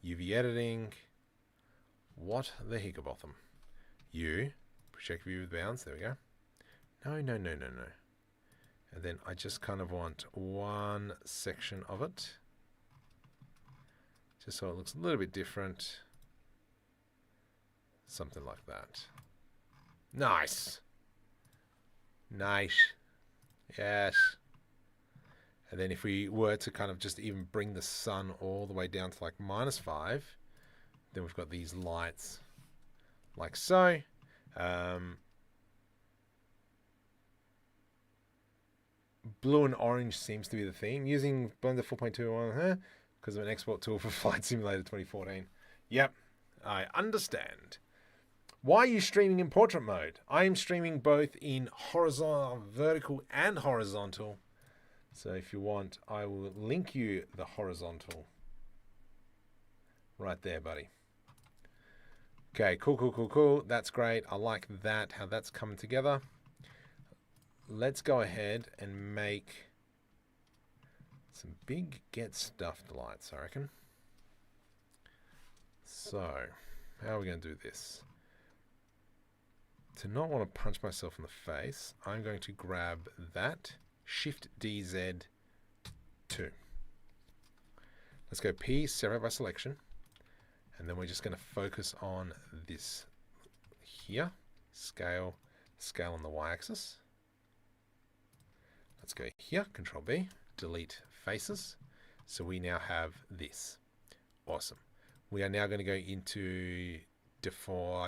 UV editing. What the hickabotham? You, project view with bounds, there we go. No, no, no, no, no. And then I just kind of want one section of it. Just so it looks a little bit different. Something like that. Nice. Nice. Yes. And then if we were to kind of just even bring the sun all the way down to like -5, then we've got these lights like so. Blue and orange seems to be the theme. Using Blender 4.21 because of an export tool for Flight Simulator 2014. Yep, I understand. Why are you streaming in portrait mode? I am streaming both in horizontal, vertical, and horizontal. So if you want, I will link you the horizontal. Right there, buddy. Okay, cool, cool, cool, cool. That's great. I like that, how that's coming together. Let's go ahead and make some big get stuffed lights, I reckon. So, how are we going to do this? To not want to punch myself in the face, I'm going to grab that, Shift DZ 2. Let's go P, separate by selection. And then we're just going to focus on this here. Scale, scale on the y-axis. Let's go here, Control B, delete faces. So we now have this. Awesome. We are now going to go into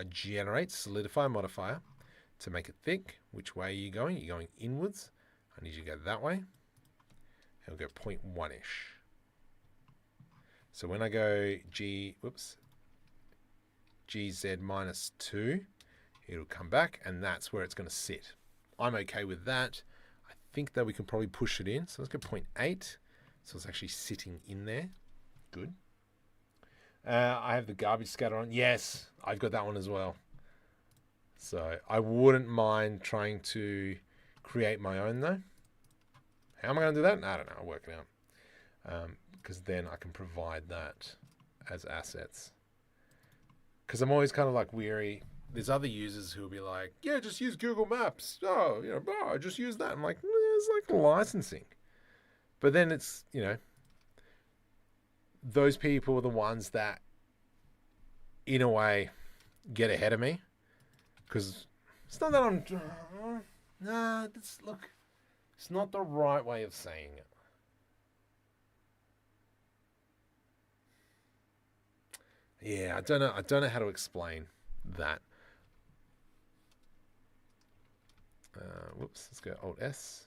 generate solidify modifier to make it thick. Which way are you going? You're going inwards. I need you to go that way. And we'll go 0.1-ish. So when I go GZ -2, it'll come back, and that's where it's going to sit. I'm okay with that. I think that we can probably push it in. So let's go 0.8. So it's actually sitting in there. Good. I have the garbage scatter on. Yes, I've got that one as well. So I wouldn't mind trying to create my own though. How am I going to do that? I don't know. I'll work it out. Because then I can provide that as assets. Because I'm always kind of like weary. There's other users who will be like, yeah, just use Google Maps. Oh, you know, just use that. I'm like, it's like licensing. But then it's, you know, those people are the ones that, in a way, get ahead of me. Because it's not that I'm... Nah, look, it's not the right way of saying it. Yeah, I don't know how to explain that. Whoops, let's go Alt S.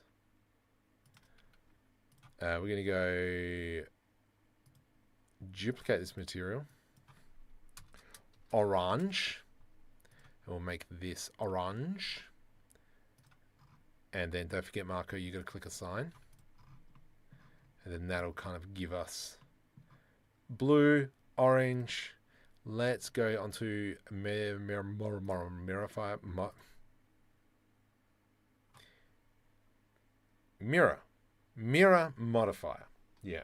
We're going to go duplicate this material. Orange. And we'll make this orange. And then don't forget, Marco, you got to click assign. And then that'll kind of give us blue, orange. Let's go onto mirror modifier. Yeah.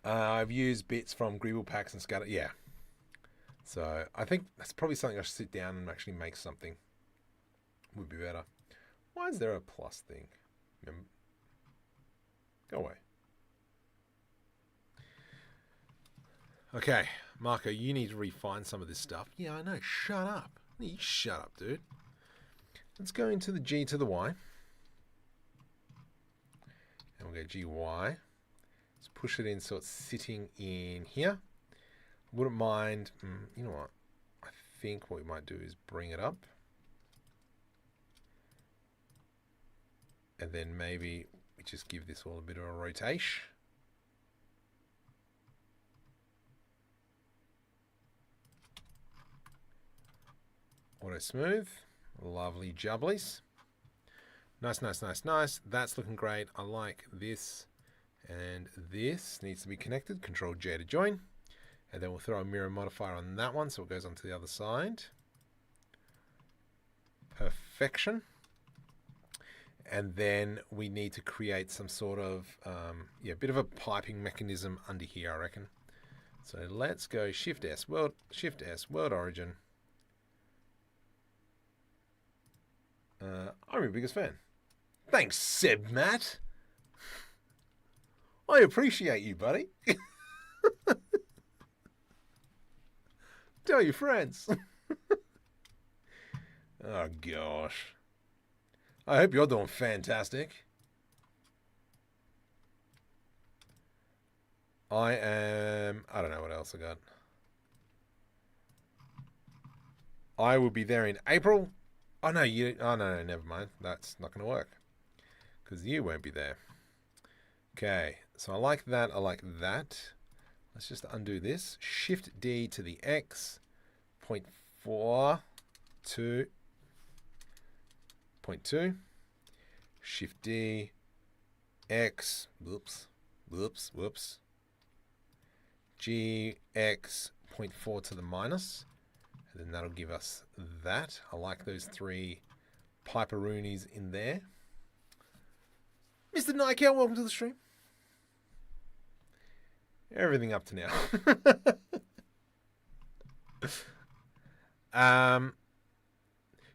I've used bits from Greeble packs and scatter. Yeah. So I think that's probably something I should sit down and actually make something. Would be better. Why is there a plus thing? Go away. Okay, Marco, you need to refine some of this stuff. Yeah, I know. Shut up. You shut up, dude. Let's go into the G to the Y. And we'll go GY. Let's push it in so it's sitting in here. Wouldn't mind, you know what? I think what we might do is bring it up. And then maybe we just give this all a bit of a rotation. Auto smooth. Lovely jubblies. Nice, nice, nice, nice. That's looking great. I like this. And this needs to be connected. Control J to join. And then we'll throw a mirror modifier on that one so it goes onto the other side. Perfection. And then we need to create some sort of, bit of a piping mechanism under here, I reckon. So let's go Shift S, World Origin. I'm your biggest fan. Thanks, Seb Matt. I appreciate you, buddy. Tell your friends. Oh, gosh. I hope you're doing fantastic. I don't know what else I got. I will be there in April. Oh, no, no, never mind. That's not going to work. Because you won't be there. Okay, so I like that. I like that. Let's just undo this. Shift D to the X. 0.4 to 0.2. Shift D. X. Whoops. GX 0.4 to the minus. And then that'll give us that. I like those three piperoonies in there. Mr. Nykel, welcome to the stream. Everything up to now.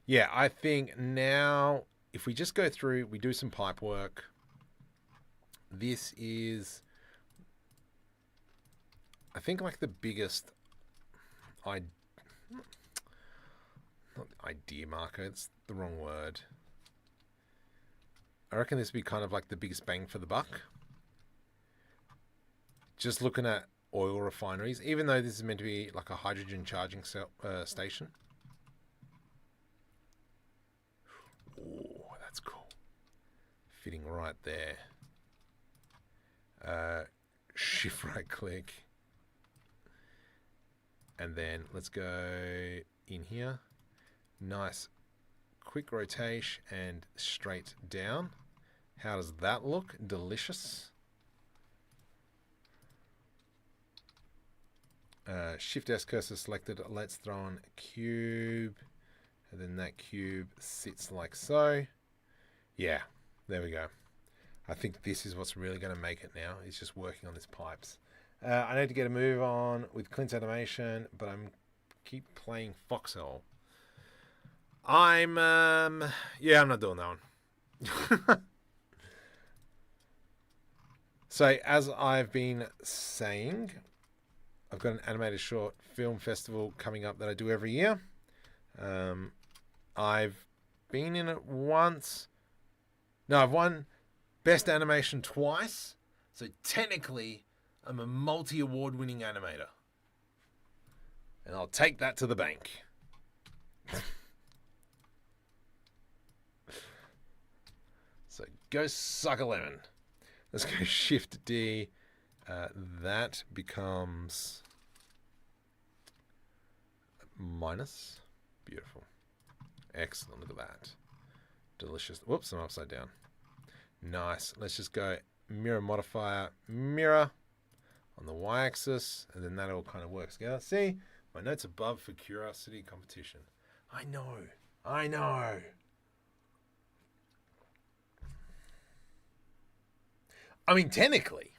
Yeah, I think now if we just go through, we do some pipe work. This is, I think, like the biggest not idea marker, it's the wrong word. I reckon this would be kind of like the biggest bang for the buck. Just looking at oil refineries, even though this is meant to be like a hydrogen charging station. Oh, that's cool. Fitting right there. Shift right click. And then let's go in here. Nice quick rotation and straight down. How does that look? Delicious. Shift S cursor selected. Let's throw on a cube. And then that cube sits like so. Yeah, there we go. I think this is what's really going to make it now. It's just working on these pipes. I need to get a move on with Clint's animation, but I'm keep playing Foxhole. Yeah, I'm not doing that one. So as I've been saying, I've got an animated short film festival coming up that I do every year. I've been in it once. No, I've won Best Animation twice. So technically, I'm a multi-award winning animator. And I'll take that to the bank. So go suck a lemon. Let's go Shift D. That becomes minus. Beautiful. Excellent. Look at that. Delicious. Whoops, I'm upside down. Nice. Let's just go mirror modifier, mirror on the y-axis, and then that all kind of works together. See? My notes above for curiosity competition. I know. I mean, technically,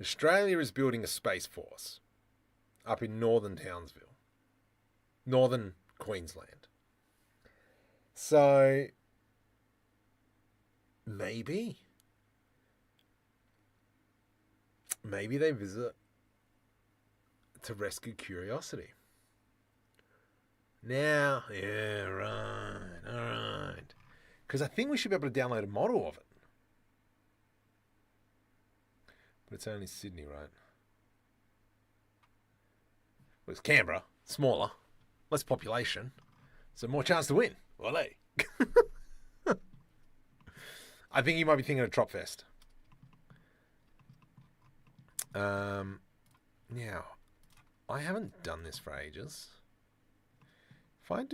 Australia is building a space force up in northern Townsville, northern Queensland. So maybe they visit to rescue Curiosity. Now, yeah, right, all right. Because I think we should be able to download a model of it. But it's only Sydney, right? Well, it's Canberra, smaller, less population, so more chance to win. Well, hey. I think you might be thinking of Tropfest. Now, I haven't done this for ages. If I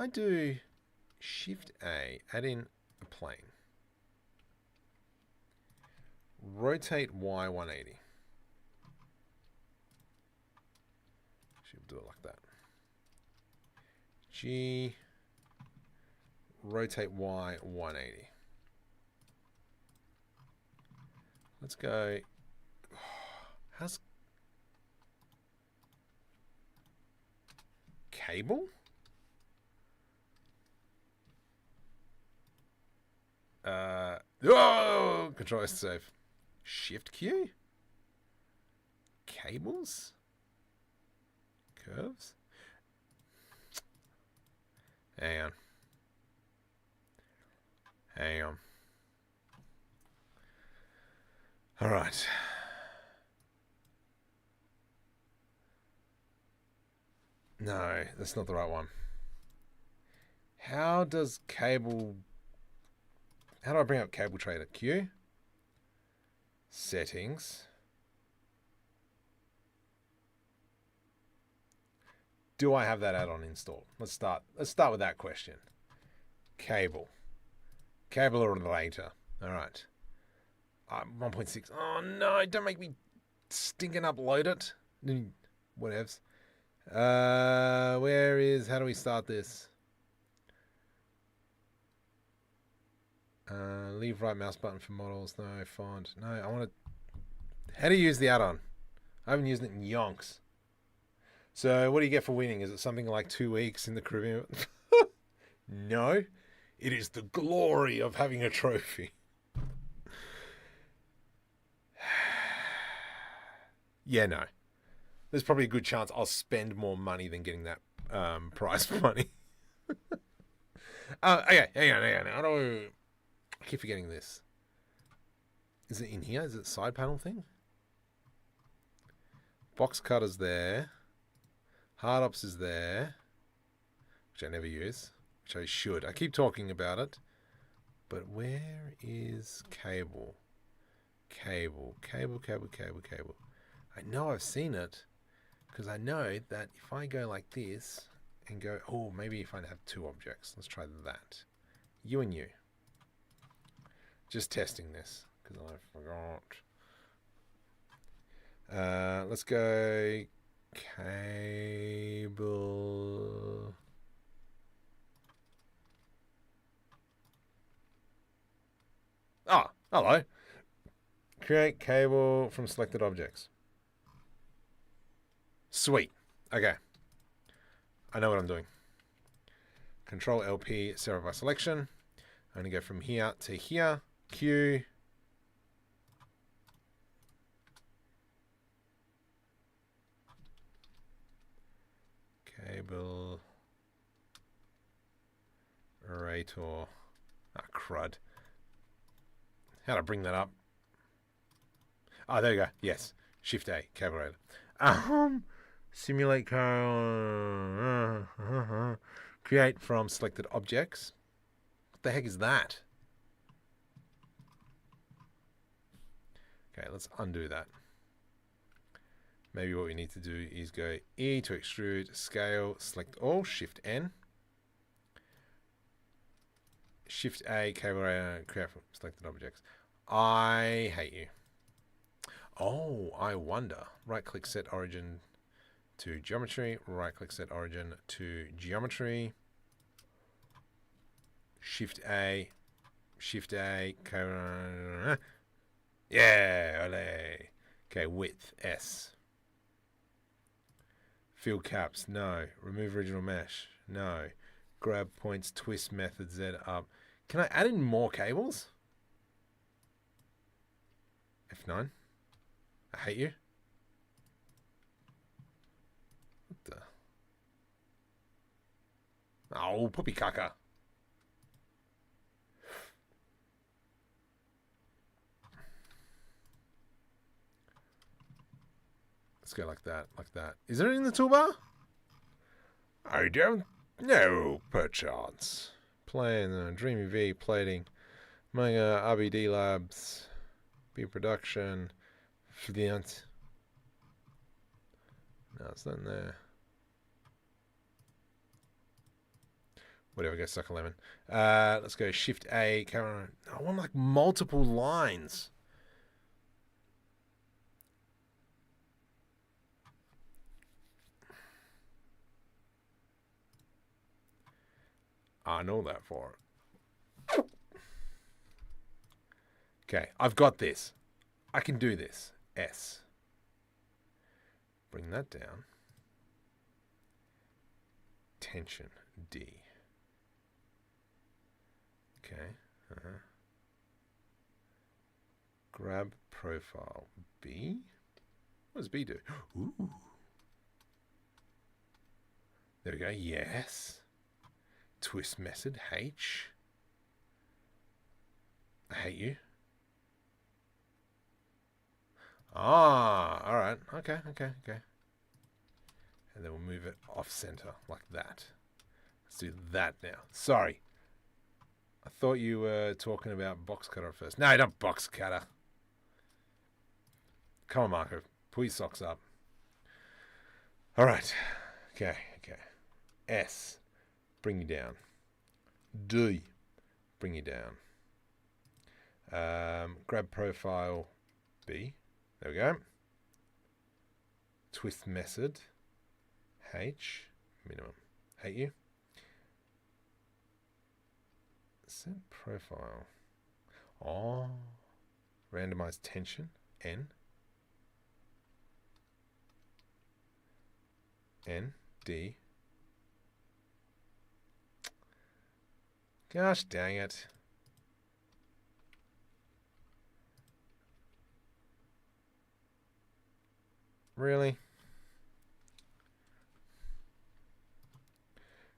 do Shift A, add in a plane. Rotate Y 180. Should do it like that. G rotate Y 180. Let's go. How's cable? Oh, control S to save. Shift Q? Cables? Curves? Hang on. Hang on. All right. No, that's not the right one. How does cable... How do I bring up cable trader? Q? Settings. Do I have that add-on installed? Let's start with that question. Cable. Cable or later. All right. 1.6. Oh no, don't make me stinking upload it. Whatevs. Where is... How do we start this? Leave right mouse button for models. No, font. No, I want to... How do you use the add-on? I haven't used it in yonks. So what do you get for winning? Is it something like 2 weeks in the Caribbean? No. It is the glory of having a trophy. Yeah, no. There's probably a good chance I'll spend more money than getting that prize money. Okay, hang on. I keep forgetting this. Is it in here? Is it side panel thing? Box cutters there. Hard ops is there, which I never use, which I should. I keep talking about it, but where is cable? Cable. I know I've seen it, because I know that if I go like this and go, oh, maybe if I have 2 objects. Let's try that. You and you. Just testing this, because I forgot. Let's go cable. Ah, hello. Create cable from selected objects. Sweet. Okay. I know what I'm doing. Control LP, zero by selection. I'm going to go from here to here. Q. Cable. Rator. Ah, crud. How'd I bring that up? Oh, there you go. Yes. Shift A. Cable rator. Simulate create from selected objects. What the heck is that? Okay, let's undo that. Maybe what we need to do is go E to extrude, scale, select all, Shift N. Shift A, cable rator, create from selected objects. I hate you. Oh, I wonder. Right click, set origin to geometry. Right click, set origin to geometry. Shift A, cable. Yeah, ole. Okay, width, S. Fill caps, no. Remove original mesh, no. Grab points, twist method, Z up. Can I add in more cables? F9. I hate you. What the? Oh, puppy caca. Let's go like that, like that. Is it in the toolbar? I don't know, perchance. Playing DreamUV, plating, Manga, RBD Labs, B Production, Fluent. No, it's not in there. Whatever, go suck a lemon. Let's go Shift A, camera. I want like multiple lines. I know that for it. Okay, I've got this. I can do this. S. Bring that down. Tension, D. Okay. Grab profile, B. What does B do? Ooh. There we go. Yes. Twist method, H. I hate you. Ah, all right. Okay. And then we'll move it off center like that. Let's do that now. Sorry. I thought you were talking about box cutter first. No, not box cutter. Come on, Marco. Pull your socks up. All right. Okay. S. Bring you down. D. Bring you down. Grab profile, B. There we go. Twist method, H. Minimum. Hate you. Set profile. Oh. Randomized tension, N. N, D. Gosh dang it. Really?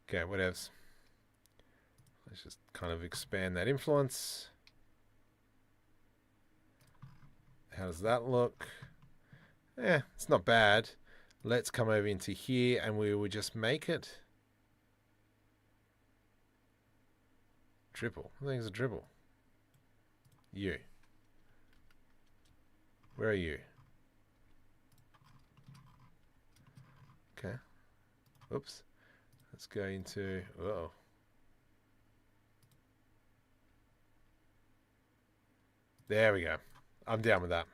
Okay, what else? Let's just kind of expand that influence. How does that look? Yeah, it's not bad. Let's come over into here and we will just make it dribble. I think it's a dribble. You. Where are you? Okay. Oops. Let's go into... Uh-oh. There we go. I'm down with that.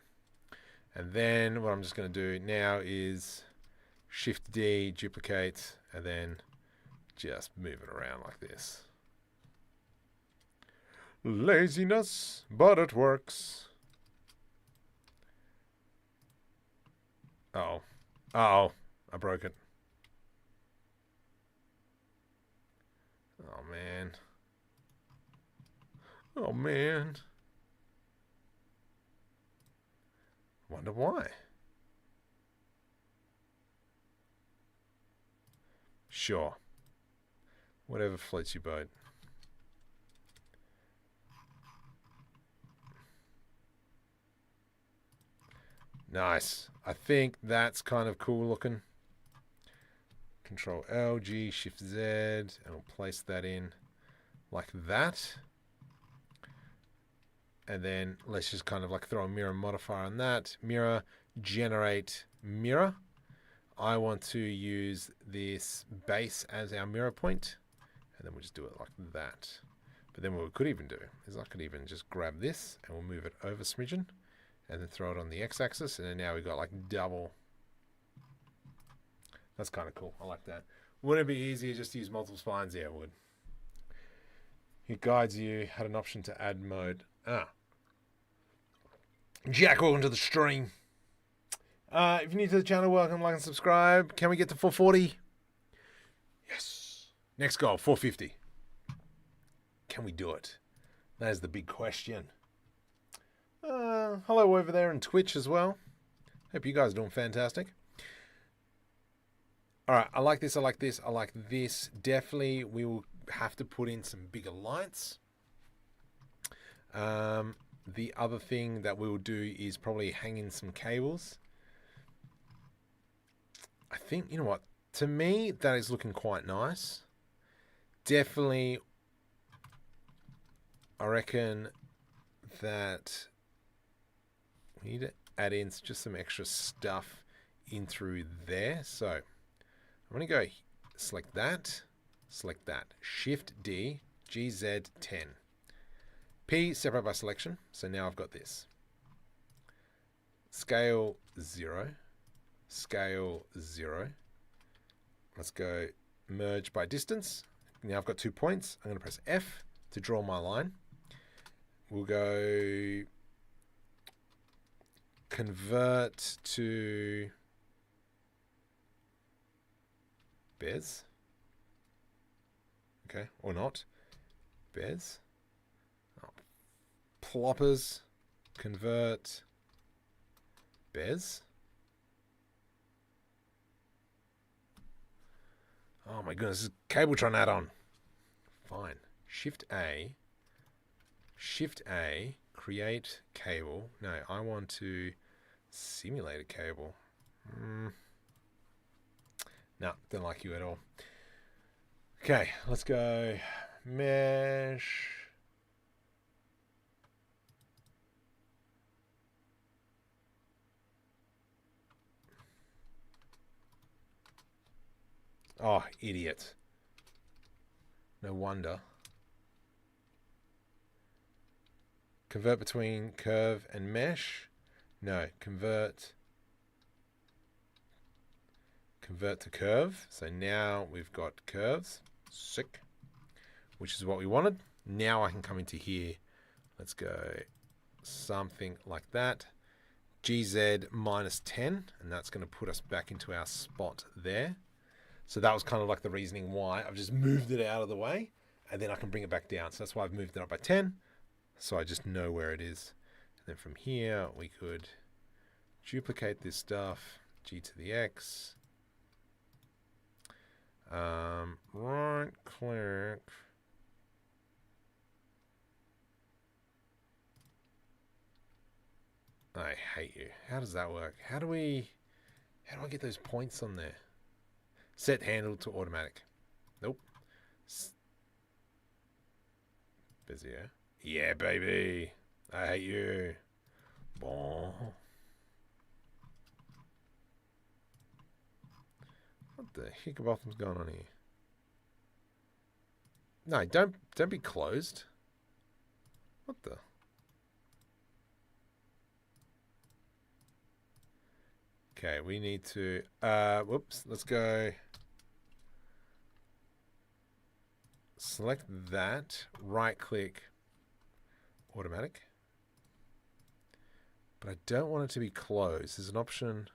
And then what I'm just going to do now is Shift D, duplicate, and then just move it around like this. Laziness, but it works. Uh-oh. Uh-oh. I broke it. Oh, man. Oh, man. Wonder why. Sure. Whatever floats your boat. Nice. I think that's kind of cool looking. Control L, G, Shift Z, and we'll place that in like that. And then let's just kind of like throw a mirror modifier on that. Mirror, generate mirror. I want to use this base as our mirror point. And then we'll just do it like that. But then what we could even do is I could even just grab this and we'll move it over smidgen. And then throw it on the x-axis. And then now we've got like double. That's kind of cool. I like that. Wouldn't it be easier just to use multiple spines? Yeah, it would. It guides you. Had an option to add mode. Jack, welcome to the stream. If you're new to the channel, welcome, like and subscribe. Can we get to 440? Yes. Next goal, 450. Can we do it? That is the big question. Hello over there on Twitch as well. Hope you guys are doing fantastic. All right, I like this, I like this, I like this. Definitely we will have to put in some bigger lights. The other thing that we'll do is probably hang in some cables. I think, you know what? To me, that is looking quite nice. Definitely, I reckon that we need to add in just some extra stuff in through there. So I'm going to go select that, Shift D, GZ10. P, separate by selection. So now I've got this. Scale 0. Scale 0. Let's go merge by distance. Now I've got 2 points. I'm going to press F to draw my line. We'll go convert to bez. Okay, or not. Bez. Oh, ploppers. Convert. Bez. Oh my goodness, this is Cabletron add-on. Fine. Shift A. Shift A. Create cable. No, I want to simulate a cable. No, don't like you at all. Okay, let's go mesh. Oh, idiot. No wonder. Convert between curve and mesh. No, convert to curve. So now we've got curves. Sick. Which is what we wanted. Now I can come into here. Let's go something like that. GZ minus 10. And that's going to put us back into our spot there. So that was kind of like the reasoning why I've just moved it out of the way. And then I can bring it back down. So that's why I've moved it up by 10. So I just know where it is. And then from here, we could duplicate this stuff. G to the X. Right click. I hate you. How does that work? How do I get those points on there? Set handle to automatic. Nope. Bezier. Yeah, baby. I hate you. Bon. What the hickaboutham's going on here? No, don't be closed. What the? Okay, we need to whoops, let's go select that, right click, automatic. But I don't want it to be closed. There's an option.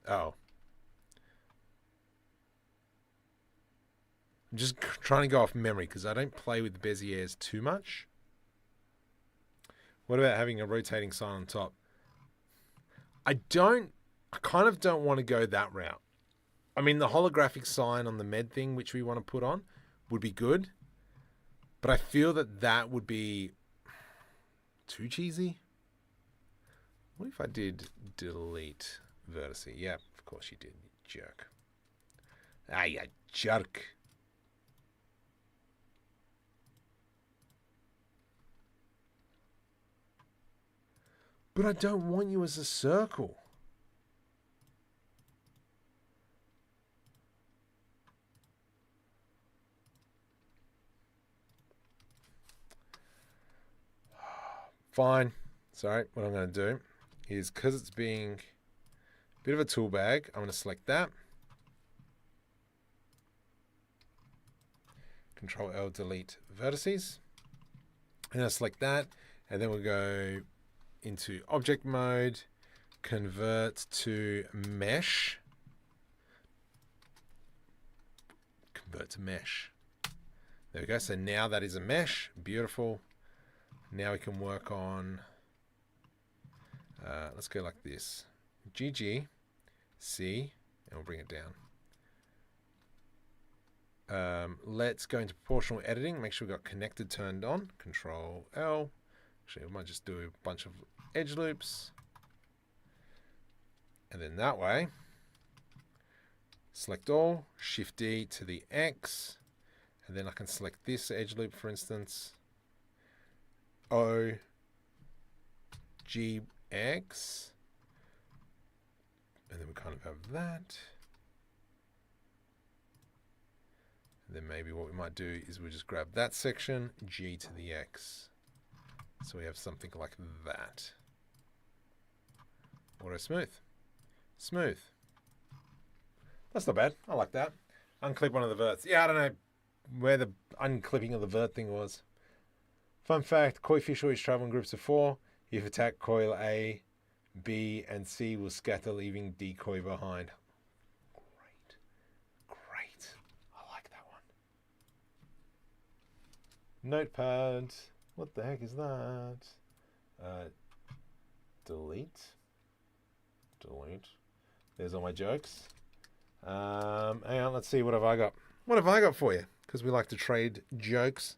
Oh. I'm just trying to go off memory because I don't play with Beziers too much. What about having a rotating sign on top? I kind of don't want to go that route. I mean, the holographic sign on the med thing, which we want to put on, would be good. But I feel that would be too cheesy. What if I did delete vertice? Yeah, of course you did, you jerk. Ah, you jerk. But I don't want you as a circle. Fine. Sorry, what I'm going to do is, because it's being a bit of a tool bag, I'm going to select that. Control L, delete vertices. And I select that. And then we'll go into object mode, convert to mesh. Convert to mesh. There we go. So now that is a mesh. Beautiful. Now we can work on, let's go like this. GG, C, and we'll bring it down. Let's go into proportional editing. Make sure we've got connected turned on. Control L. Actually, we might just do a bunch of edge loops. And then that way, select all, Shift D to the X. And then I can select this edge loop, for instance. O, G, X. And then we kind of have that. And then maybe what we might do is we just grab that section, G to the X. So we have something like that. Auto smooth. Smooth. That's not bad. I like that. Unclip one of the verts. Yeah, I don't know where the unclipping of the vert thing was. Fun fact, koi fish always travel in groups of 4. If attack, coil A, B, and C will scatter, leaving decoy behind. Great. Great. I like that one. Notepad. What the heck is that? Delete. Delete. There's all my jokes. Hang on, let's see, what have I got? What have I got for you? Because we like to trade jokes.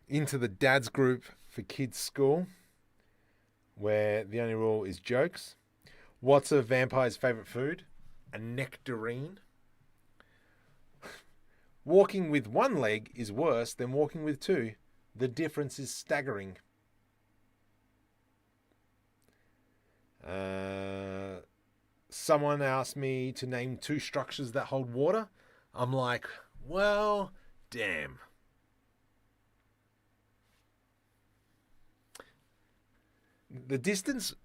Into the dads group for kids' school, where the only rule is jokes. What's a vampire's favorite food? A nectarine. Walking with one leg is worse than walking with two. The difference is staggering. Someone asked me to name 2 structures that hold water. I'm like, well, damn. The distance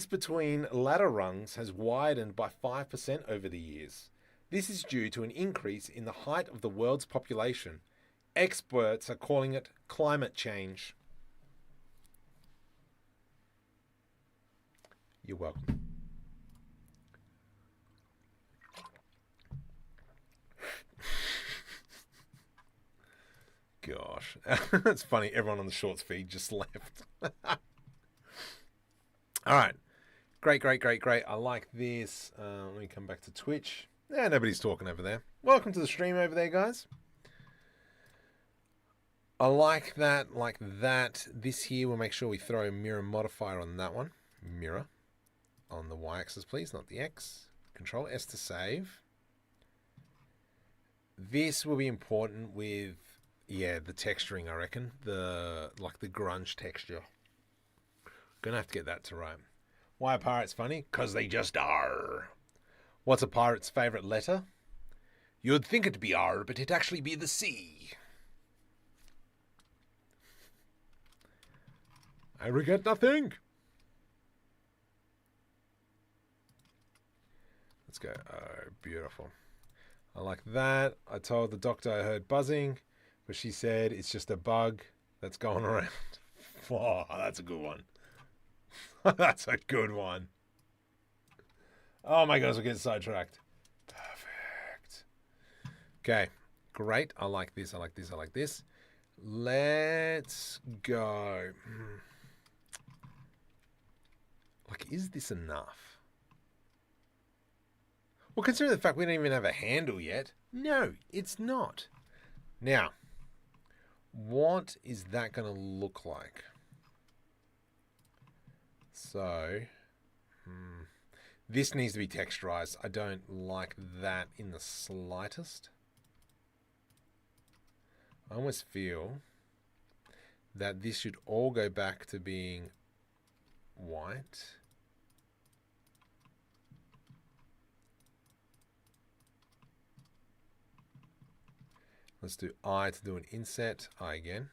between ladder rungs has widened by 5% over the years. This is due to an increase in the height of the world's population. Experts are calling it climate change. You're welcome. Gosh, that's funny. Everyone on the shorts feed just left. All right. Great. I like this. Let me come back to Twitch. Yeah, nobody's talking over there. Welcome to the stream over there, guys. I like that, This here, we'll make sure we throw a mirror modifier on that one. Mirror on the y-axis, please, not the x. Control S to save. This will be important with, yeah, the texturing, I reckon. The grunge texture. Gonna have to get that to right. Why are pirates funny? 'Cause they just are. What's a pirate's favorite letter? You'd think it'd be R, but it'd actually be the C. I regret nothing. Let's go. Oh, beautiful. I like that. I told the doctor I heard buzzing, but she said it's just a bug that's going around. Oh, that's a good one. That's a good one. Oh my gosh, we're getting sidetracked. Perfect. Okay, great. I like this. Let's go. Is this enough? Well, considering the fact we don't even have a handle yet. No, it's not. Now, what is that going to look like? So, this needs to be texturized. I don't like that in the slightest. I almost feel that this should all go back to being white. Let's do I to do an inset. I again.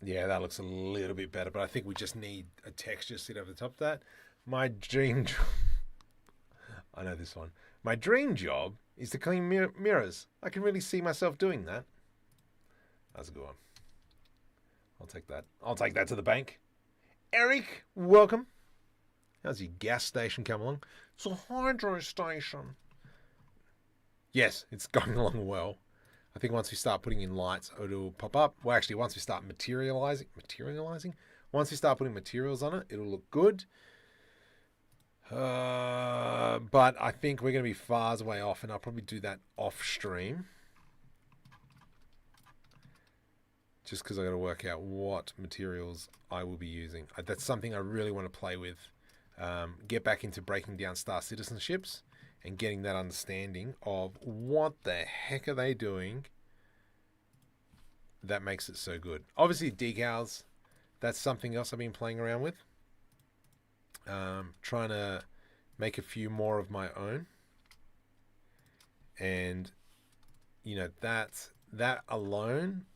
Yeah, that looks a little bit better, but I think we just need a texture sit over the top of that. My dream job... I know this one. My dream job is to clean mirrors. I can really see myself doing that. That's a good one. I'll take that. I'll take that to the bank. Eric, welcome. How's your gas station come along? It's a hydro station. Yes, it's going along well. I think once we start putting in lights, it'll pop up. Well, actually, once we start materializing? Once we start putting materials on it, it'll look good. But I think we're going to be far away off, and I'll probably do that off stream. Just because I got to work out what materials I will be using. That's something I really want to play with. Get back into breaking down star citizenships and getting that understanding of what the heck are they doing that makes it so good. Obviously, decals, that's something else I've been playing around with. Trying to make a few more of my own. And, you know, that alone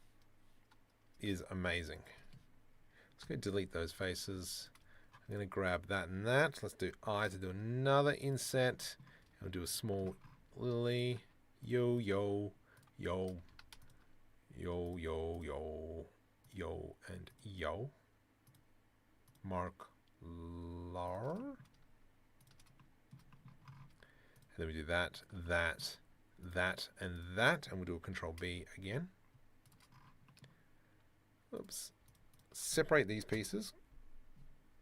is amazing. Let's go delete those faces. I'm going to grab that and that. Let's do I to do another inset. I'll do a small lily. Yo, yo, yo, yo, yo, yo, yo, and yo. Mark lar. And then we do that, that, that, and that. And we'll do a Control B again. Oops. Separate these pieces.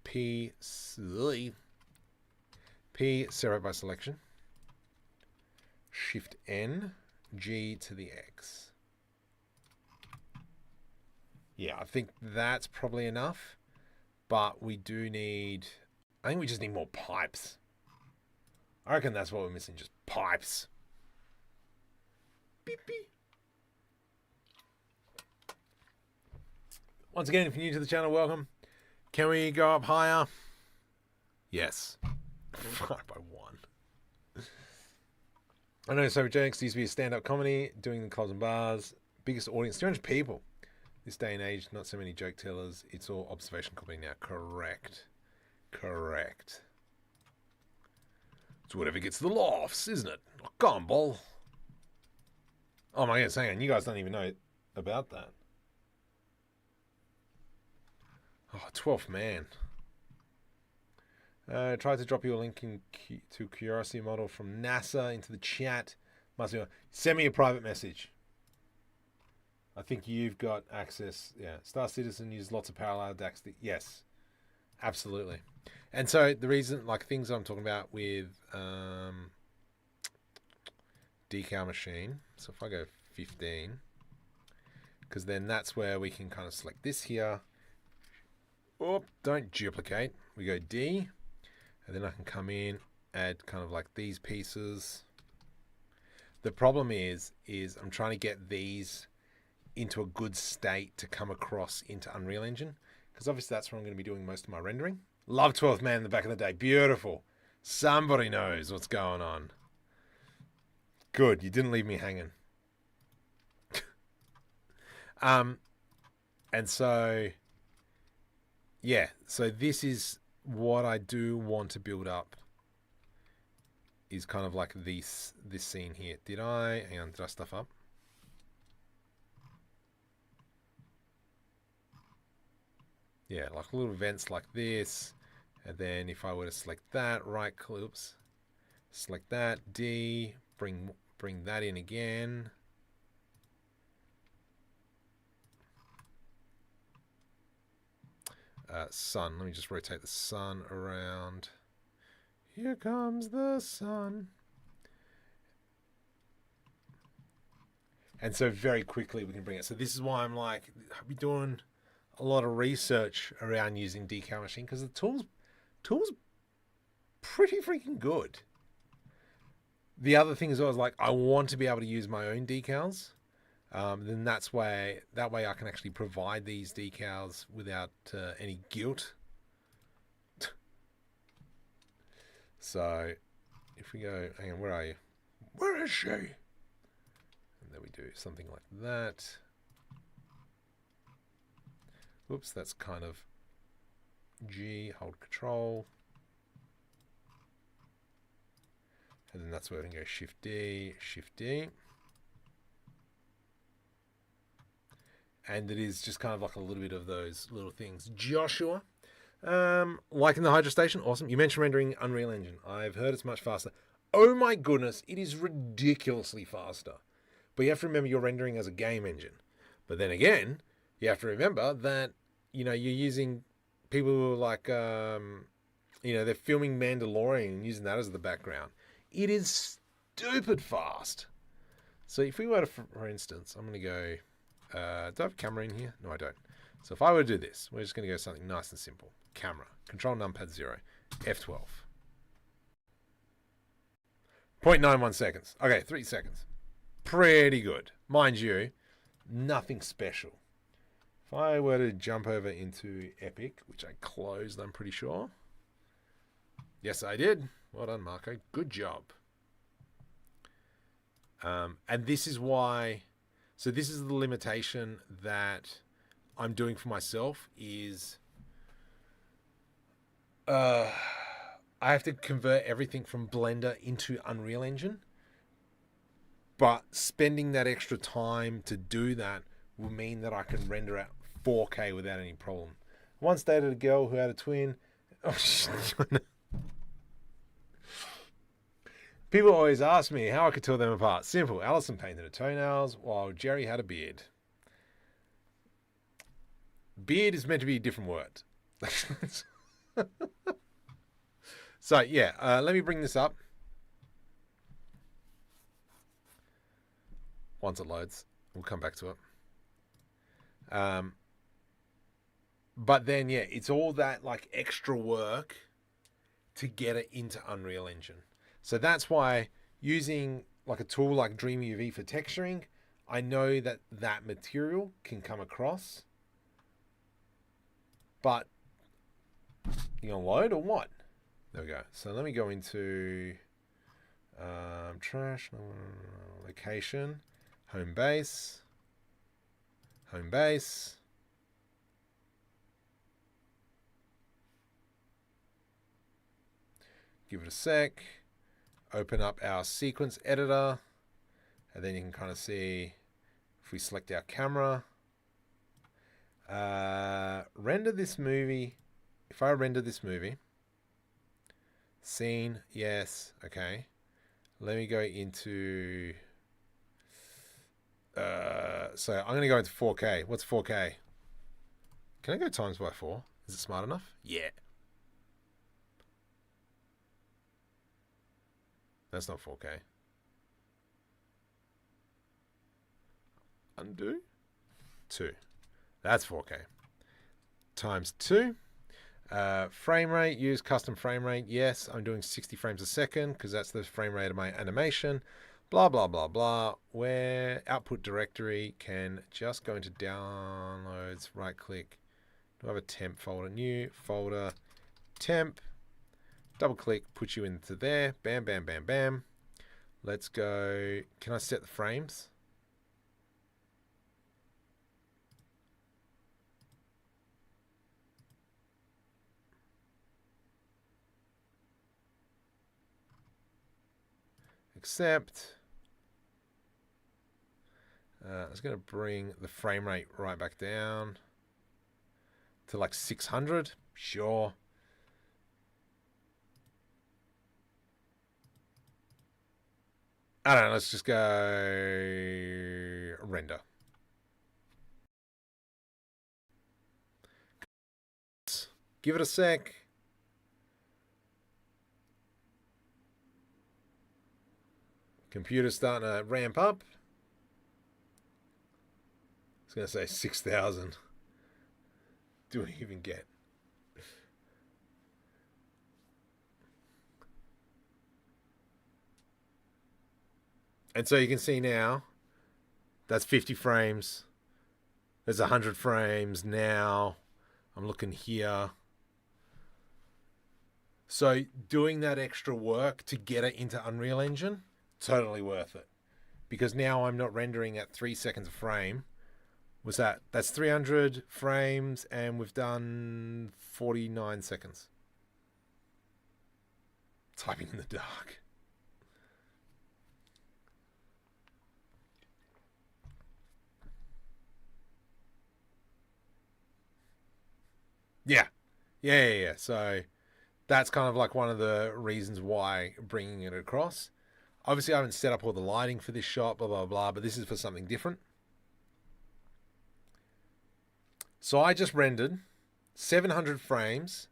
P, separate by selection. Shift N, G to the X. Yeah, I think that's probably enough. But we do need, I think we just need more pipes. I reckon that's what we're missing, just pipes. Beep, beep. Once again, if you're new to the channel, welcome. Can we go up higher? Yes. 5 by 1. I know Sober Jokes used to be a stand-up comedy, doing the clubs and bars. Biggest audience, 200 people. This day and age, not so many joke tellers. It's all observation comedy now. Correct. Correct. It's whatever gets the laughs, isn't it? Oh, come on, ball. Oh my goodness, hang on. You guys don't even know about that. Oh, 12th man. Tried to drop you a link to Curiosity model from NASA into the chat. Must be send me a private message. I think you've got access. Yeah, Star Citizen uses lots of parallel DAX. Yes, absolutely. And so the reason, like things I'm talking about with decal machine. So if I go 15, because then that's where we can kind of select this here. Oh, don't duplicate. We go D, and then I can come in, add kind of like these pieces. The problem is I'm trying to get these into a good state to come across into Unreal Engine, because obviously that's where I'm going to be doing most of my rendering. Love 12th man in the back of the day. Beautiful. Somebody knows what's going on. Good. You didn't leave me hanging. And so, yeah. So this is what I do want to build up. Is kind of like this scene here. Did I stuff up? Yeah, like little events like this. And then if I were to select that, right click, select that, D, bring that in again. Sun, let me just rotate the sun around. Here comes the sun. And so very quickly we can bring it. So this is why I'm like, I'll be doing a lot of research around using decal machine, because the tool's pretty freaking good. The other thing is I was like, I want to be able to use my own decals. Then that way I can actually provide these decals without any guilt. So if we go, hang on, where are you? Where is she? And then we do something like that. Oops, that's kind of G, hold Control. And then that's where we can go Shift D, Shift D. And it is just kind of like a little bit of those little things. Joshua, liking the Hydro Station, awesome. You mentioned rendering Unreal Engine. I've heard it's much faster. Oh my goodness, it is ridiculously faster. But you have to remember you're rendering as a game engine. But then again, you have to remember that, you know, you're using people who are like, you know, they're filming Mandalorian and using that as the background. It is stupid fast. So if we were to, for instance, I'm going to go, do I have a camera in here? No, I don't. So if I were to do this, we're just going to go something nice and simple. Camera, Control numpad 0, F12. 0.91 seconds. Okay, 3 seconds. Pretty good. Mind you, nothing special. If I were to jump over into Epic, which I closed, I'm pretty sure. Yes, I did. Well done, Marco. Good job. And this is why, so this is the limitation that I'm doing for myself is, I have to convert everything from Blender into Unreal Engine. But spending that extra time to do that will mean that I can render at 4K without any problem. Once dated a girl who had a twin. Oh, people always ask me how I could tell them apart. Simple. Alison painted her toenails while Jerry had a beard. Beard is meant to be a different word. So, yeah, let me bring this up. Once it loads, we'll come back to it. But then, yeah, it's all that like extra work to get it into Unreal Engine. So that's why using like a tool like DreamUV for texturing, I know that that material can come across. But you gonna load or what? There we go. So let me go into trash, location, home base. Give it a sec. Open up our sequence editor. And then you can kind of see if we select our camera. Render this movie. If I render this movie. Scene, yes, okay. Let me go into... so I'm going to go into 4K. What's 4K? Can I go times by 4? Is it smart enough? Yeah. That's not 4K. Undo. 2. That's 4K. Times 2. Frame rate. Use custom frame rate. Yes, I'm doing 60 frames a second because that's the frame rate of my animation. Blah, blah, blah, blah. Where output directory can just go into downloads. Right click. Do I have a temp folder? New folder. Temp. Double click. Put you into there. Bam, bam, bam, bam. Let's go. Can I set the frames? Accept. I was going to bring the frame rate right back down to like 600. Sure. I don't know. Let's just go render. Give it a sec. Computer's starting to ramp up. I was going to say 6,000. Do we even get? And so you can see now, that's 50 frames. There's 100 frames now. I'm looking here. So doing that extra work to get it into Unreal Engine, totally worth it. Because now I'm not rendering at 3 seconds a frame. That's 300 frames and we've done 49 seconds. Typing in the dark. Yeah. So that's kind of like one of the reasons why bringing it across. Obviously, I haven't set up all the lighting for this shot, blah, blah, blah, but this is for something different. So I just rendered 700 frames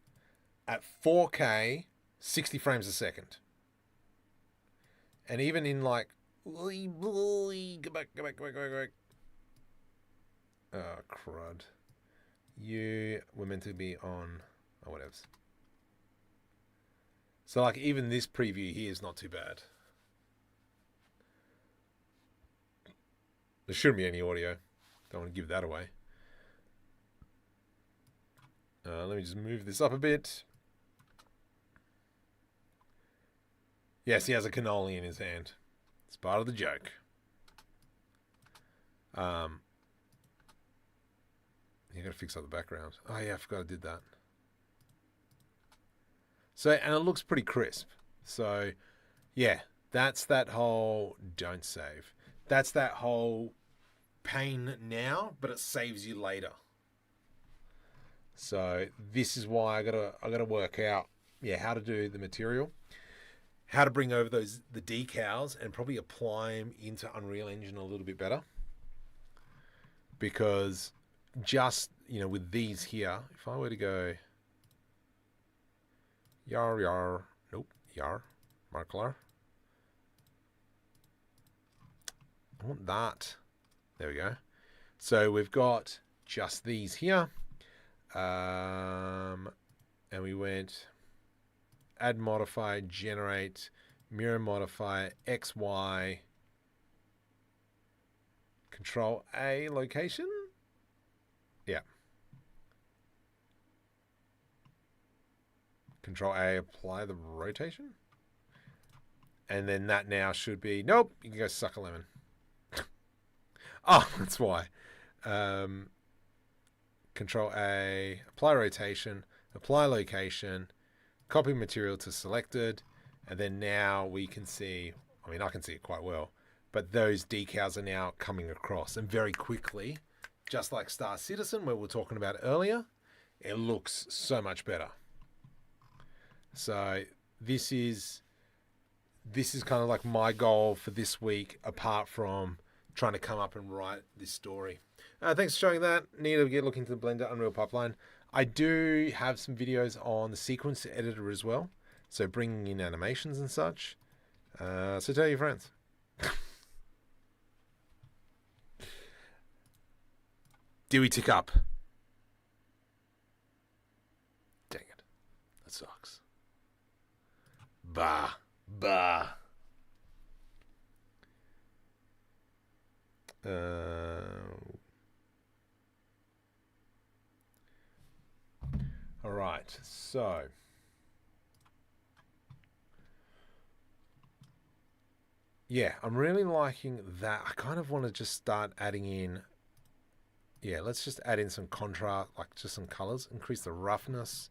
at 4K, 60 frames a second. And even in like, go back. Oh, crud. We're meant to be on, oh, whatever. So like even this preview here is not too bad. There shouldn't be any audio. Don't want to give that away. Let me just move this up a bit. Yes, he has a cannoli in his hand. It's part of the joke. You gotta fix up the background. Oh yeah, I forgot I did that. So, and it looks pretty crisp. So, yeah, that's that whole don't save. That's that whole pain now, but it saves you later. So this is why I gotta work out, yeah, how to do the material, how to bring over the decals, and probably apply them into Unreal Engine a little bit better. Because just, with these here, if I were to go yar, nope, yar, marker, I want that. There we go. So we've got just these here. And we went add modify, generate, mirror modify, XY, Control A location. Yeah. Control A, apply the rotation. And then that now should be, nope, you can go suck a lemon. Oh, that's why. Control A, apply rotation, apply location, copy material to selected, and then now we can see, I mean, I can see it quite well, but those decals are now coming across, and very quickly, just like Star Citizen, where we were talking about earlier, it looks so much better. So this is kind of like my goal for this week, apart from trying to come up and write this story. Thanks for showing that. Need to get looking into the Blender Unreal Pipeline. I do have some videos on the sequence editor as well, so bringing in animations and such. So tell your friends. Dewey tick up. Dang it. That sucks. Bah. All right, so yeah, I'm really liking that. I kind of want to just start adding in, yeah, let's just add in some contrast, like just some colors, increase the roughness.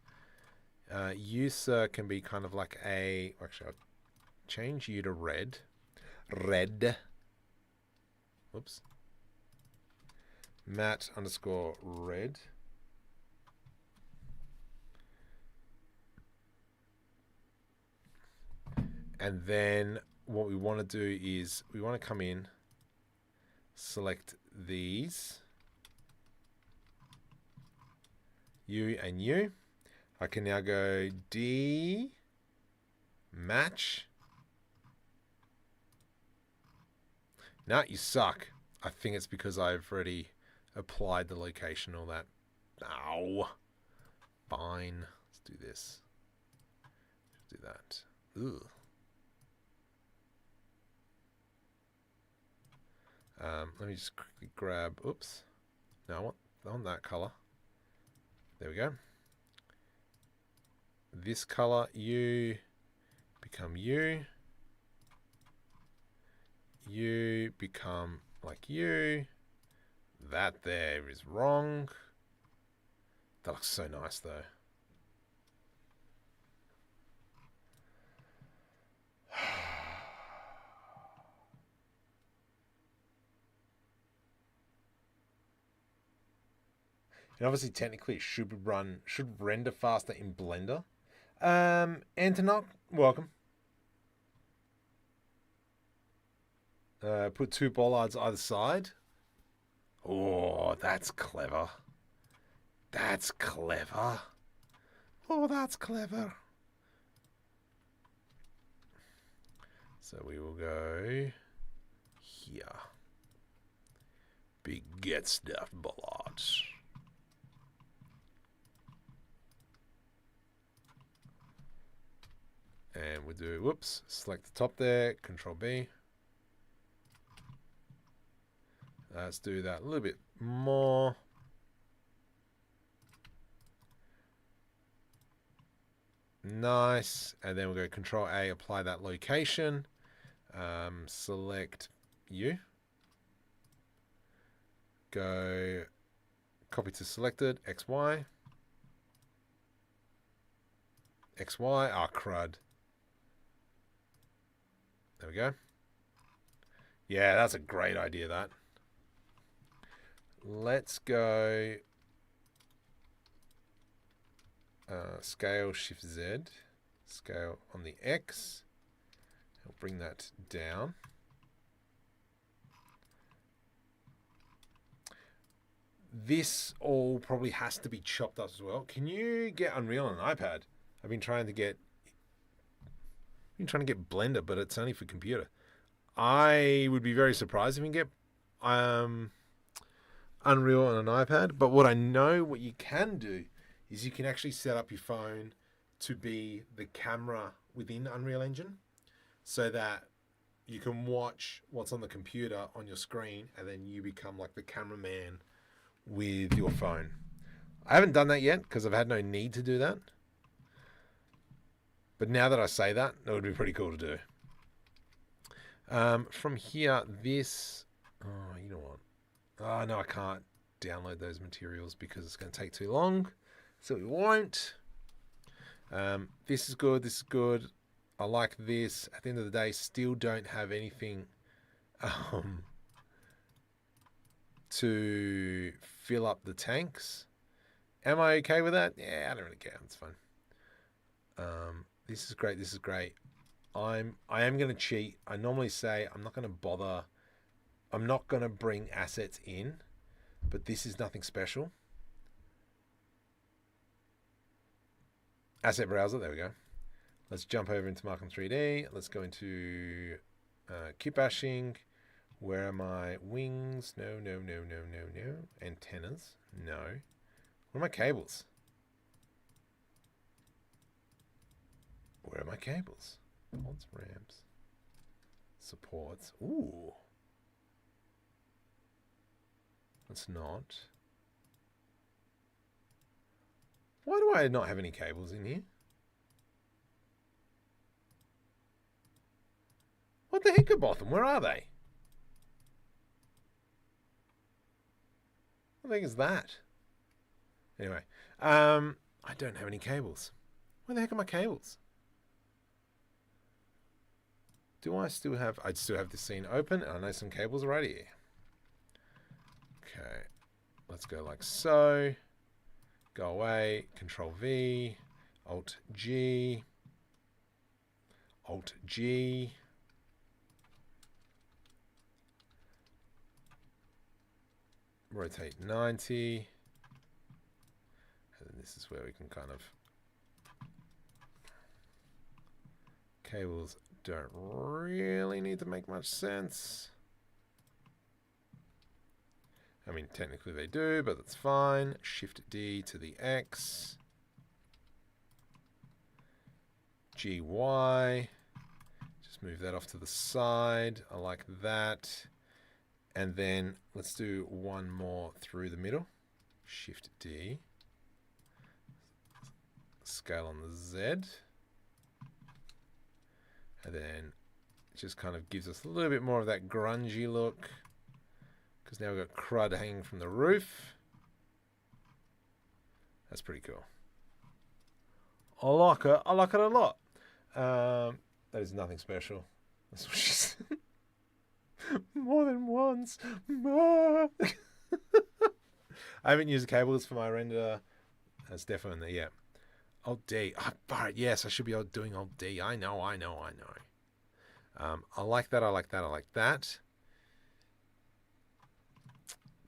User can be kind of like actually I'll change you to red. Whoops. Matte_red. And then what we want to do is we want to come in, select these, you and you. I can now go D, match. No, you suck. I think it's because I've already applied the location, all that. Ow. Fine. Let's do this. Do that. Ugh. Let me just quickly grab, oops. No, I want that color. There we go. This color, you become you. You become like you. That there is wrong. That looks so nice though. And obviously, technically, it should render faster in Blender. Antonok, welcome. Put 2 bollards either side. Oh, that's clever. That's clever. Oh, that's clever. So we will go here. Big get stuff bollards. And we'll do, whoops, select the top there, Control B. Let's do that a little bit more. Nice. And then we'll go Control A, apply that location. Select you. Go copy to selected, XY. XY. Ah, crud. There we go. Yeah, that's a great idea, that. Let's go scale Shift Z. Scale on the X. I'll bring that down. This all probably has to be chopped up as well. Can you get Unreal on an iPad? I've been trying to get Blender, but it's only for computer. I would be very surprised if you can get Unreal on an iPad. But what you can do is you can actually set up your phone to be the camera within Unreal Engine, so that you can watch what's on the computer on your screen, and then you become like the cameraman with your phone. I haven't done that yet because I've had no need to do that. But now that I say that, that would be pretty cool to do. From here, this... Oh, you know what? Oh, no, I can't download those materials because it's going to take too long. So we won't. This is good. This is good. I like this. At the end of the day, still don't have anything to fill up the tanks. Am I okay with that? Yeah, I don't really care. It's fine. This is great. This is great. I am going to cheat. I normally say I'm not going to bother. I'm not going to bring assets in, but this is nothing special. Asset browser. There we go. Let's jump over into Markham 3D. Let's go into Kitbashing. Where are my wings? No. Antennas? No. Where are my cables? Where are my cables? Pods, ramps, supports. Ooh. That's not. Why do I not have any cables in here? What the heck are Botham? Where are they? What the heck is that? Anyway, I don't have any cables. Where the heck are my cables? Do I still have... I still have this scene open, and I know some cables are right here. Okay. Let's go like so. Go away. Control V. Alt G. Alt G. Rotate 90. And then this is where we can kind of... Cables don't really need to make much sense. I mean, technically they do, but that's fine. Shift D to the X. GY. Just move that off to the side. I like that. And then let's do one more through the middle. Shift D. Scale on the Z. And then it just kind of gives us a little bit more of that grungy look. Because now we've got crud hanging from the roof. That's pretty cool. I like it. I like it a lot. That is nothing special. That's what she said. More than once. I haven't used cables for my render. That's definitely, yeah. Alt D. Oh, but yes, I should be doing Alt D. I know. I like that. I like that. I like that.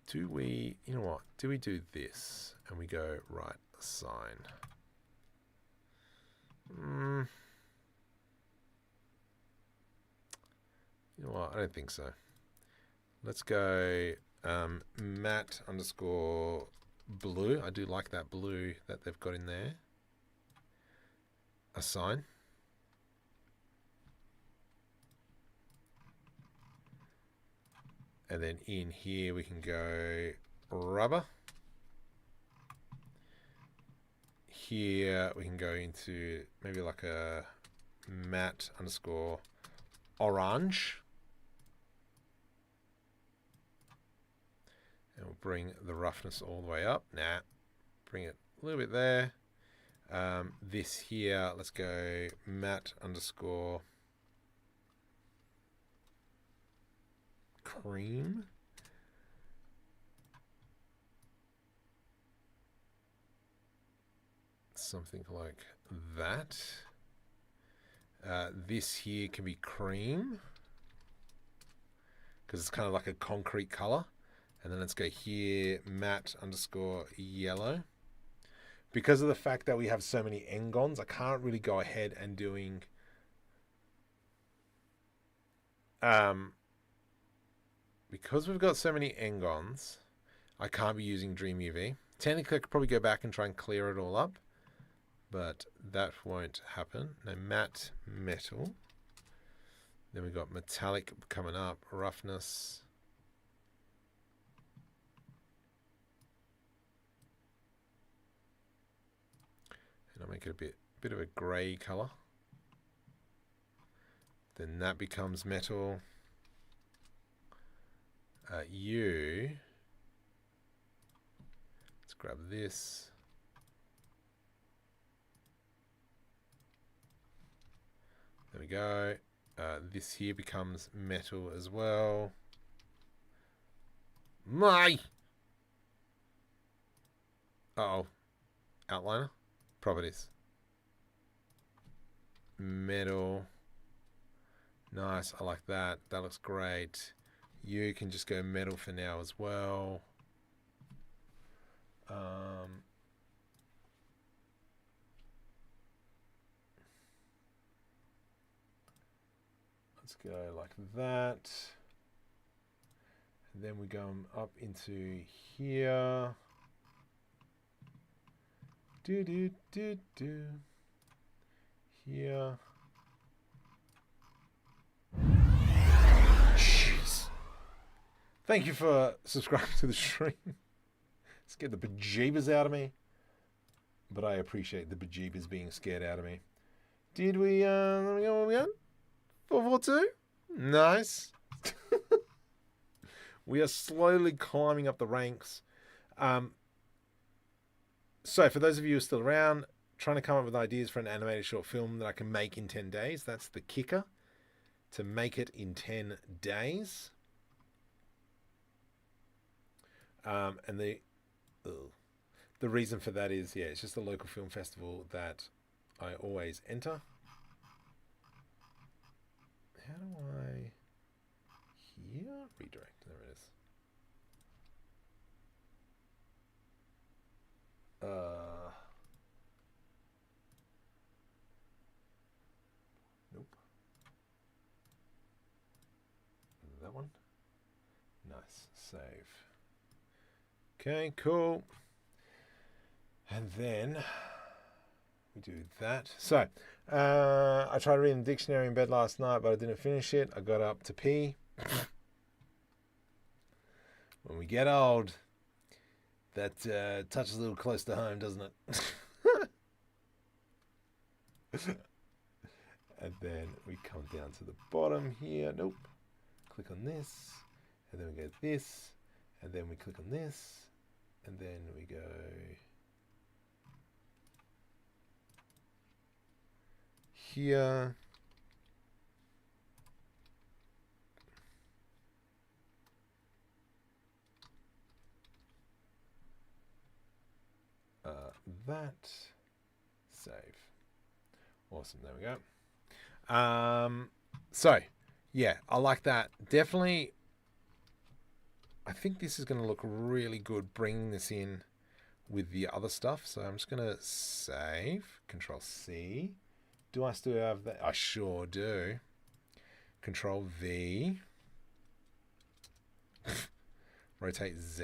Do we, you know what? Do we do this and we go right assign? You know what? I don't think so. Let's go matte underscore blue. I do like that blue that they've got in there. Assign. And then in here we can go rubber. Here we can go into maybe like a matte underscore orange. And we'll bring the roughness all the way up. Nah, bring it a little bit there. This here, let's go matte underscore cream. Something like that. This here can be cream because it's kind of like a concrete color. And then let's go here, matte underscore yellow. Because of the fact that we have so many engons, I can't really go ahead and doing because we've got so many engons, I can't be using DreamUV. Technically, I could probably go back and try and clear it all up, but that won't happen. No, matte metal. Then we've got metallic coming up, roughness. And I'll make it a bit of a grey color. Then that becomes metal. Let's grab this. There we go. This here becomes metal as well. Uh-oh. Outliner. Properties. Metal. Nice. I like that. That looks great. You can just go metal for now as well. Let's go like that. And then we go up into here. Here. Jeez. Thank you for subscribing to the stream. Scared the bejeebers out of me. But I appreciate the bejeebers being scared out of me. Did we, let me go, what are we on? 442? Nice. We are slowly climbing up the ranks. So for those of you who are still around, trying to come up with ideas for an animated short film that I can make in 10 days. That's the kicker. To make it in 10 days. And the reason for that is, yeah, it's just a local film festival that I always enter. How do I... Here? Redirect. There it is. Nope. That one. Nice. Save. Okay, cool. And then we do that. So, I tried reading the dictionary in bed last night, but I didn't finish it. I got up to pee. When we get old, that touches a little close to home, doesn't it? And then we come down to the bottom here. Nope. Click on this. And then we go this. And then we click on this. And then we go... here. That. Save. Awesome. There we go. So, yeah, I like that. Definitely, I think this is going to look really good bringing this in with the other stuff. So I'm just going to save. Control C. Do I still have that? I sure do. Control V. Rotate Z.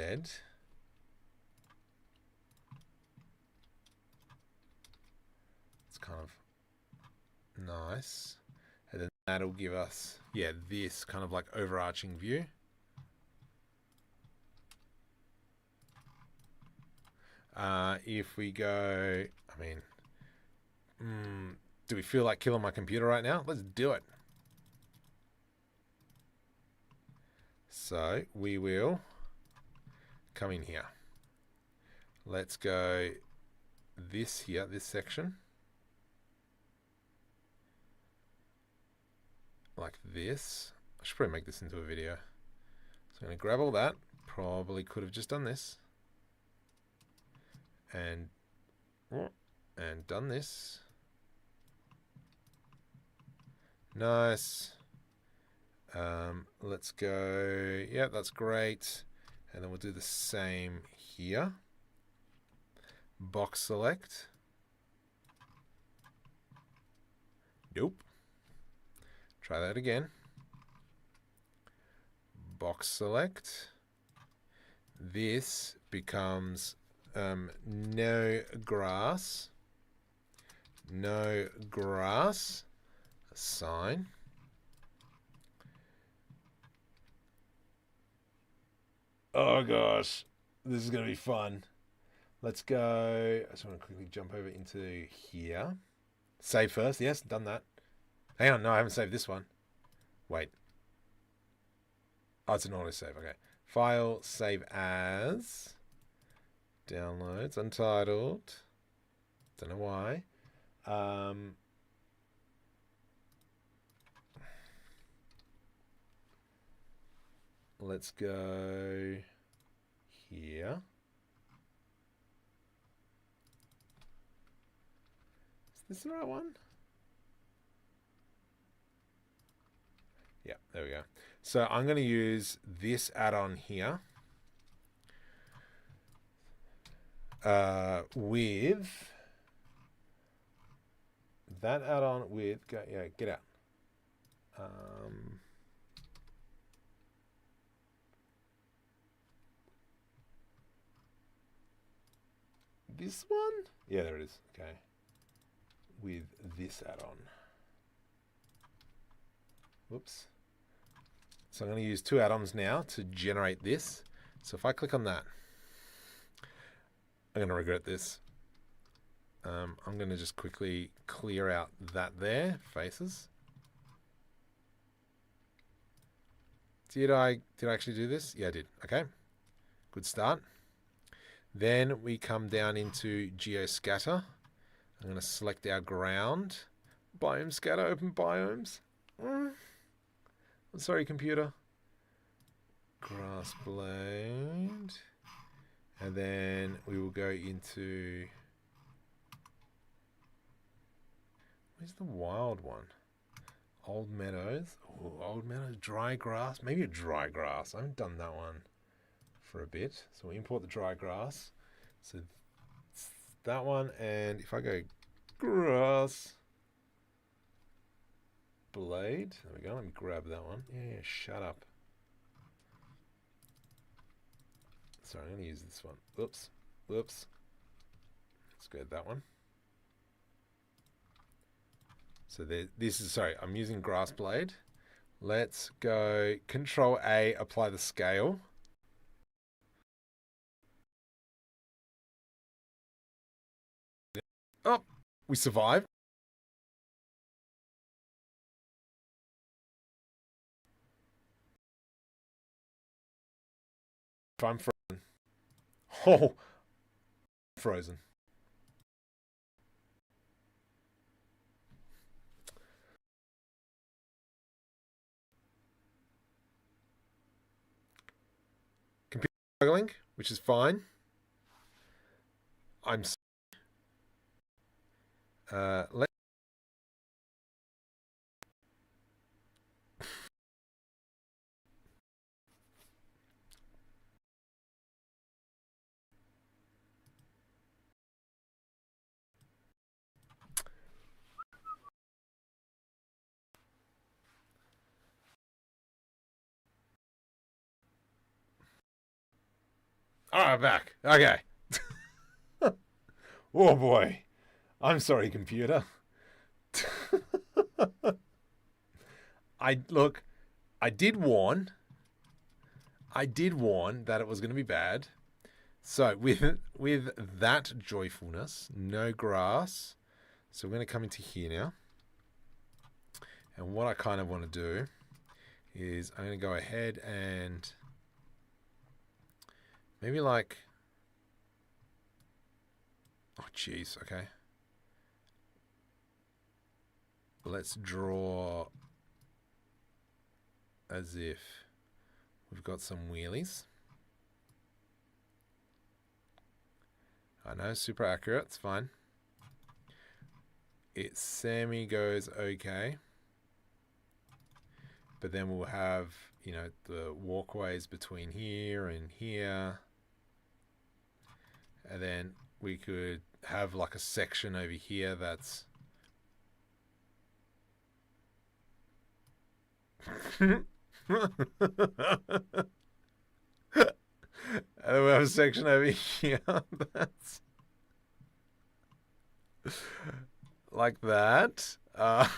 It's kind of nice. And then that'll give us, yeah, this kind of like overarching view. If we go, I mean, do we feel like killing my computer right now? Let's do it. So we will come in here. Let's go this here, this section. Like this. I should probably make this into a video. So I'm going to grab all that. Probably could have just done this. And done this. Nice. Let's go. Yeah, that's great. And then we'll do the same here. Box select. Nope. Try that again. Box select. This becomes no grass. No grass. Sign. Oh gosh, this is going to be fun. Let's go. I just want to quickly jump over into here. Save first. Yes, done that. Hang on, no, I haven't saved this one. Wait. Oh, it's an autosave. Okay. File, save as. Downloads, untitled. Don't know why. Let's go here. Is this the right one? Yeah, there we go. So I'm going to use this add-on here with that add-on with, yeah, get out. This one? Yeah, there it is. Okay. With this add-on. Whoops. So I'm going to use two add-ons now to generate this. So if I click on that, I'm going to regret this. I'm going to just quickly clear out that there, faces. Did I actually do this? Yeah, I did. Okay. Good start. Then we come down into geoscatter. I'm going to select our ground. Biome scatter, open biomes. I'm sorry, computer. Grass blade. And then we will go into... Where's the wild one? Old meadows. Oh, old meadows, dry grass. Maybe a dry grass. I haven't done that one for a bit. So we import the dry grass. So that one, and if I go grass blade, there we go. Let me grab that one. Yeah, shut up. Sorry, I'm going to use this one. Whoops. Whoops. Let's go with that one. So this is, sorry, I'm using grass blade. Let's go Control A, apply the scale. Oh, we survived. If I'm frozen. Oh, frozen. Computer struggling, which is fine. I'm let Alright, back. Okay. Oh boy. I'm sorry, computer. I did warn that it was going to be bad. So with that joyfulness, no grass. So we're going to come into here now. And what I kind of want to do is I'm going to go ahead and maybe like Oh, jeez. Okay. Let's draw as if we've got some wheelies. I know, super accurate. It's fine. It semi goes okay. But then we'll have, you know, the walkways between here and here. And then we could have like a section over here that's and then we have a section over here that's like that. And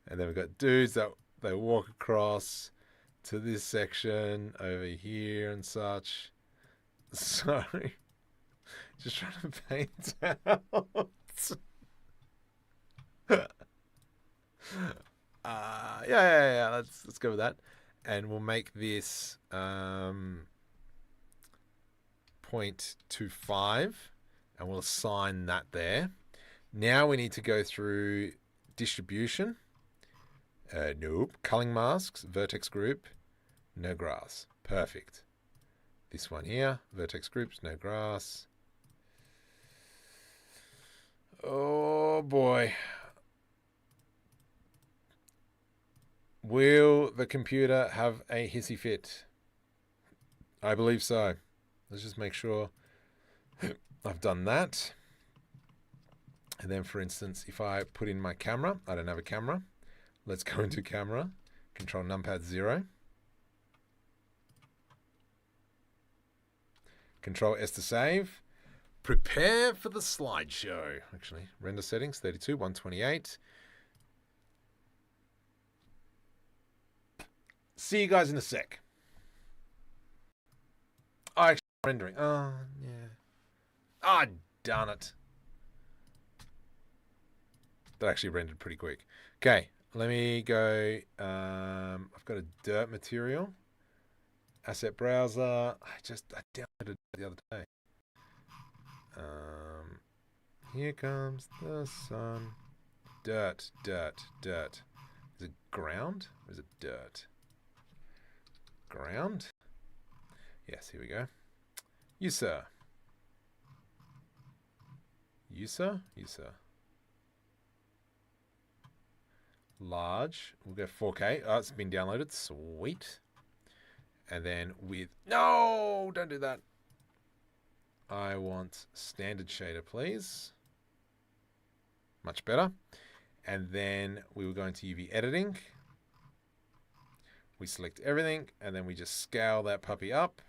then we've got dudes that they walk across to this section over here and such. Sorry. Just trying to paint out. Yeah. Let's go with that. And we'll make this 0.25 and we'll assign that there. Now we need to go through distribution. Nope. Culling masks, vertex group, no grass. Perfect. This one here, vertex groups, no grass. Oh boy. Will the computer have a hissy fit? I believe so. Let's just make sure I've done that. And then, for instance, if I put in my camera, I don't have a camera. Let's go into camera, control numpad 0. Control S to save. Prepare for the slideshow. Actually, render settings, 32, 128. See you guys in a sec. Oh, actually, rendering. Oh, yeah. Ah, oh, darn it. That actually rendered pretty quick. Okay, let me go. I've got a dirt material. Asset browser. I downloaded it the other day. Here comes the sun. Dirt. Is it ground or is it dirt? Ground. Yes, here we go. You sir. Large. We'll go 4K. Oh, it's been downloaded. Sweet. And then with... No! Don't do that. I want standard shader, please. Much better. And then we will go into UV editing. We select everything, and then we just scale that puppy up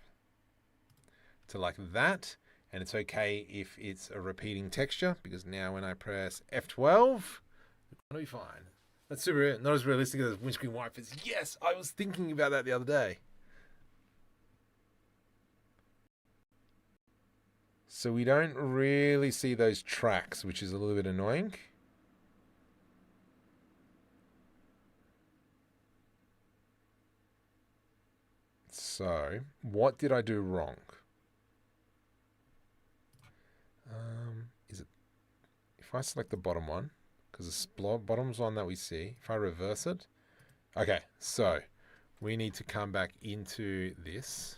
to like that. And it's okay if it's a repeating texture, because now when I press F12, it'll be fine. That's super, not as realistic as windscreen wipers. Yes, I was thinking about that the other day. So we don't really see those tracks, which is a little bit annoying. So, what did I do wrong? Is it... If I select the bottom one, because the bottom's one that we see, if I reverse it... Okay, so we need to come back into this.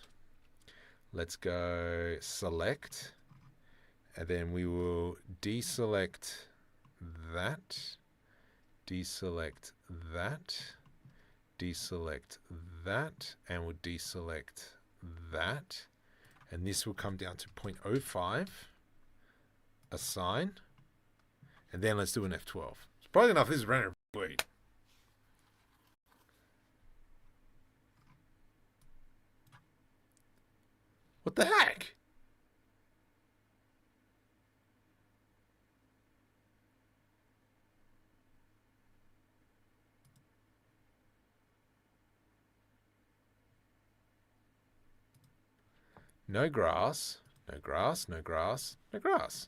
Let's go select, and then we will deselect that, deselect that, deselect that, and we'll deselect that. And this will come down to 0.05, assign, and then let's do an F12. It's probably enough. This is random. Wait. What the heck? No grass, no grass, no grass, no grass.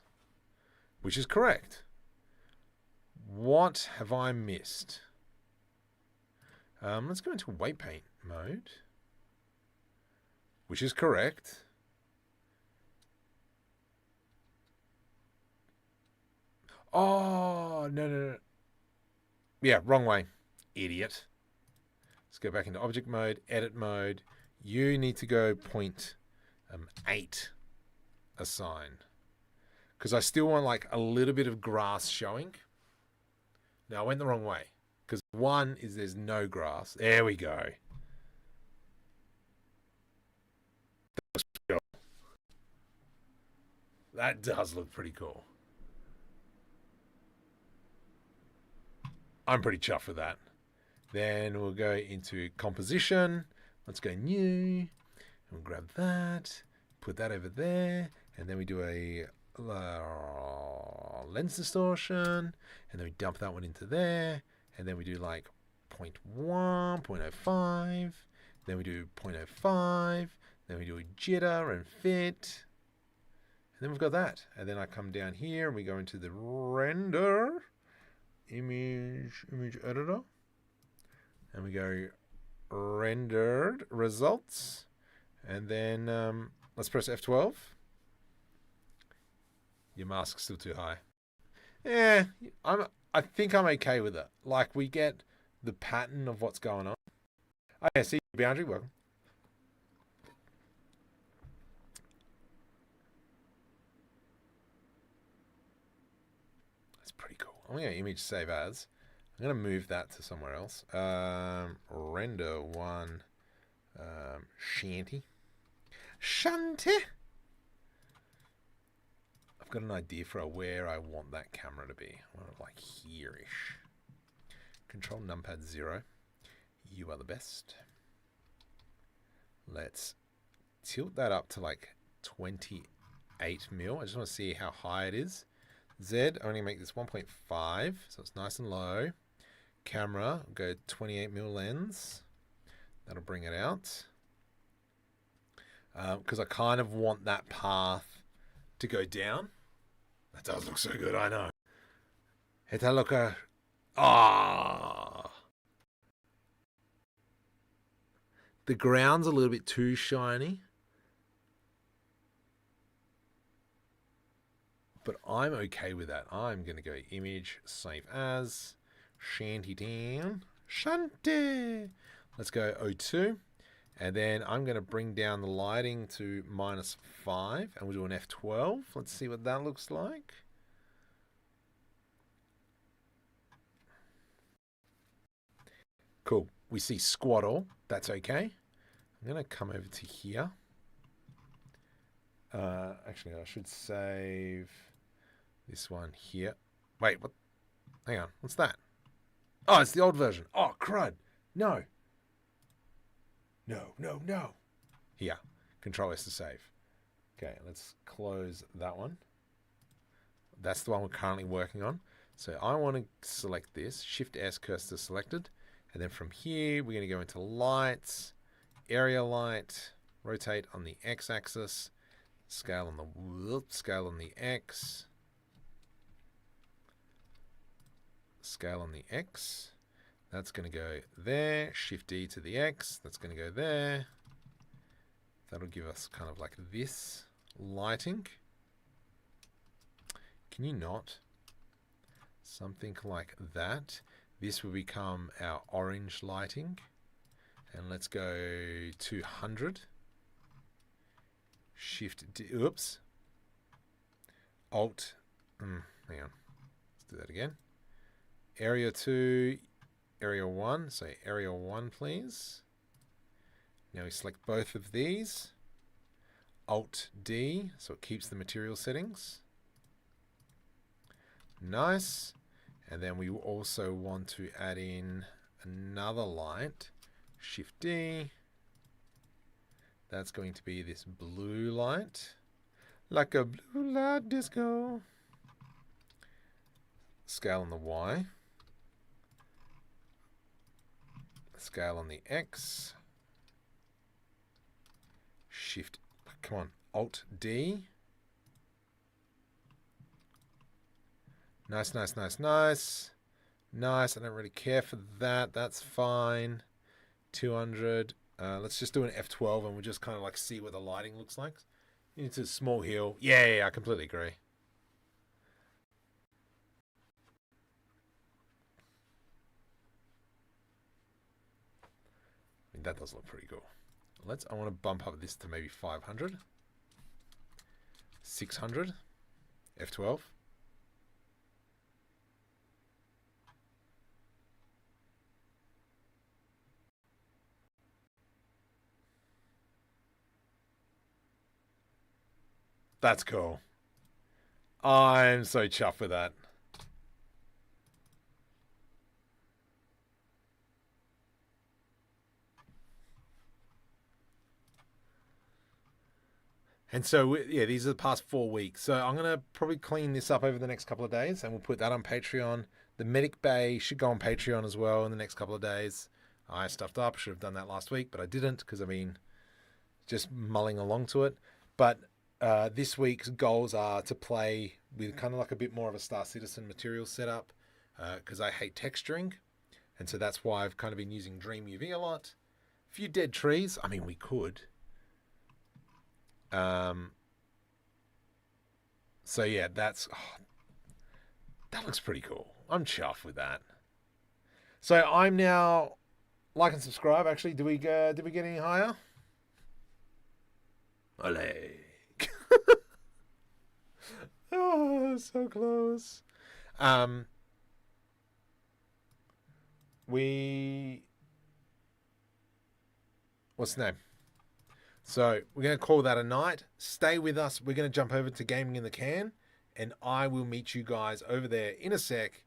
Which is correct. What have I missed? Let's go into weight paint mode. Which is correct. Oh, no, no, no. Yeah, wrong way. Idiot. Let's go back into object mode, edit mode. You need to go 0.8 assign. Because I still want like a little bit of grass showing. Now, I went the wrong way. Because one is there's no grass. There we go. That does look pretty cool. I'm pretty chuffed with that. Then we'll go into composition. Let's go new. And we'll grab that. Put that over there. And then we do a lens distortion. And then we dump that one into there. And then we do like 0.1, 0.05. Then we do 0.05. Then we do a jitter and fit. And then we've got that. And then I come down here and we go into the render image editor. And we go rendered results. And then let's press F12. Your mask's still too high. Yeah, I think I'm okay with it. Like, we get the pattern of what's going on. Oh, yeah, see you, Boundary. Welcome. That's pretty cool. I'm going to image save as. I'm going to move that to somewhere else. Render one shanty. Shanty! I've got an idea for where I want that camera to be. I want it like here-ish. Control numpad 0. You are the best. Let's tilt that up to like 28 mil. I just want to see how high it is. Z, only make this 1.5, so it's nice and low. Camera, go 28 mil lens. That'll bring it out. Because I kind of want that path to go down. That does look so good, I know. Heta look. Ah. The ground's a little bit too shiny. But I'm okay with that. I'm going to go image, save as, shanty down, shanty. Let's go O2. And then I'm going to bring down the lighting to -5. And we'll do an F12. Let's see what that looks like. Cool. We see squaddle. That's okay. I'm going to come over to here. Actually, I should save this one here. Wait, what? Hang on. What's that? Oh, it's the old version. Oh, crud. No. No, no, no. Here. Control S to save. Okay, let's close that one. That's the one we're currently working on. So I want to select this. Shift S, cursor selected. And then from here, we're going to go into lights, area light, rotate on the X axis, scale on the X, scale on the X. That's going to go there. Shift D to the X. That's going to go there. That'll give us kind of like this lighting. Can you not? Something like that. This will become our orange lighting. And let's go 200. Shift D. Oops. Alt. Hang on. Let's do that again. Area 2. Area 1, so area 1 please. Now we select both of these. Alt D, so it keeps the material settings. Nice. And then we also want to add in another light. Shift D. That's going to be this blue light. Like a blue light disco. Scale on the Y. Scale on the X. Shift, come on, Alt D. Nice, nice, nice, nice. Nice, I don't really care for that. That's fine. 200. Let's just do an F12 and we'll just kind of like see what the lighting looks like. It's a small hill. Yeah, I completely agree. that does look pretty cool. I want to bump up this to maybe 500, 600, F12. That's cool. I'm so chuffed with that. And so, yeah, these are the past 4 weeks. So I'm going to probably clean this up over the next couple of days, and we'll put that on Patreon. The Medic Bay should go on Patreon as well in the next couple of days. I stuffed up. Should have done that last week, but I didn't because I've been just mulling along to it. But this week's goals are to play with kind of like a bit more of a Star Citizen material setup because I hate texturing. And so that's why I've kind of been using DreamUV a lot. A few dead trees. I mean, we could. So yeah, that looks pretty cool. I'm chuffed with that. So I'm now like and subscribe. Actually, did we get any higher? Ole. Oh, so close. What's the name? So we're going to call that a night. Stay with us. We're going to jump over to Gaming in the Can, and I will meet you guys over there in a sec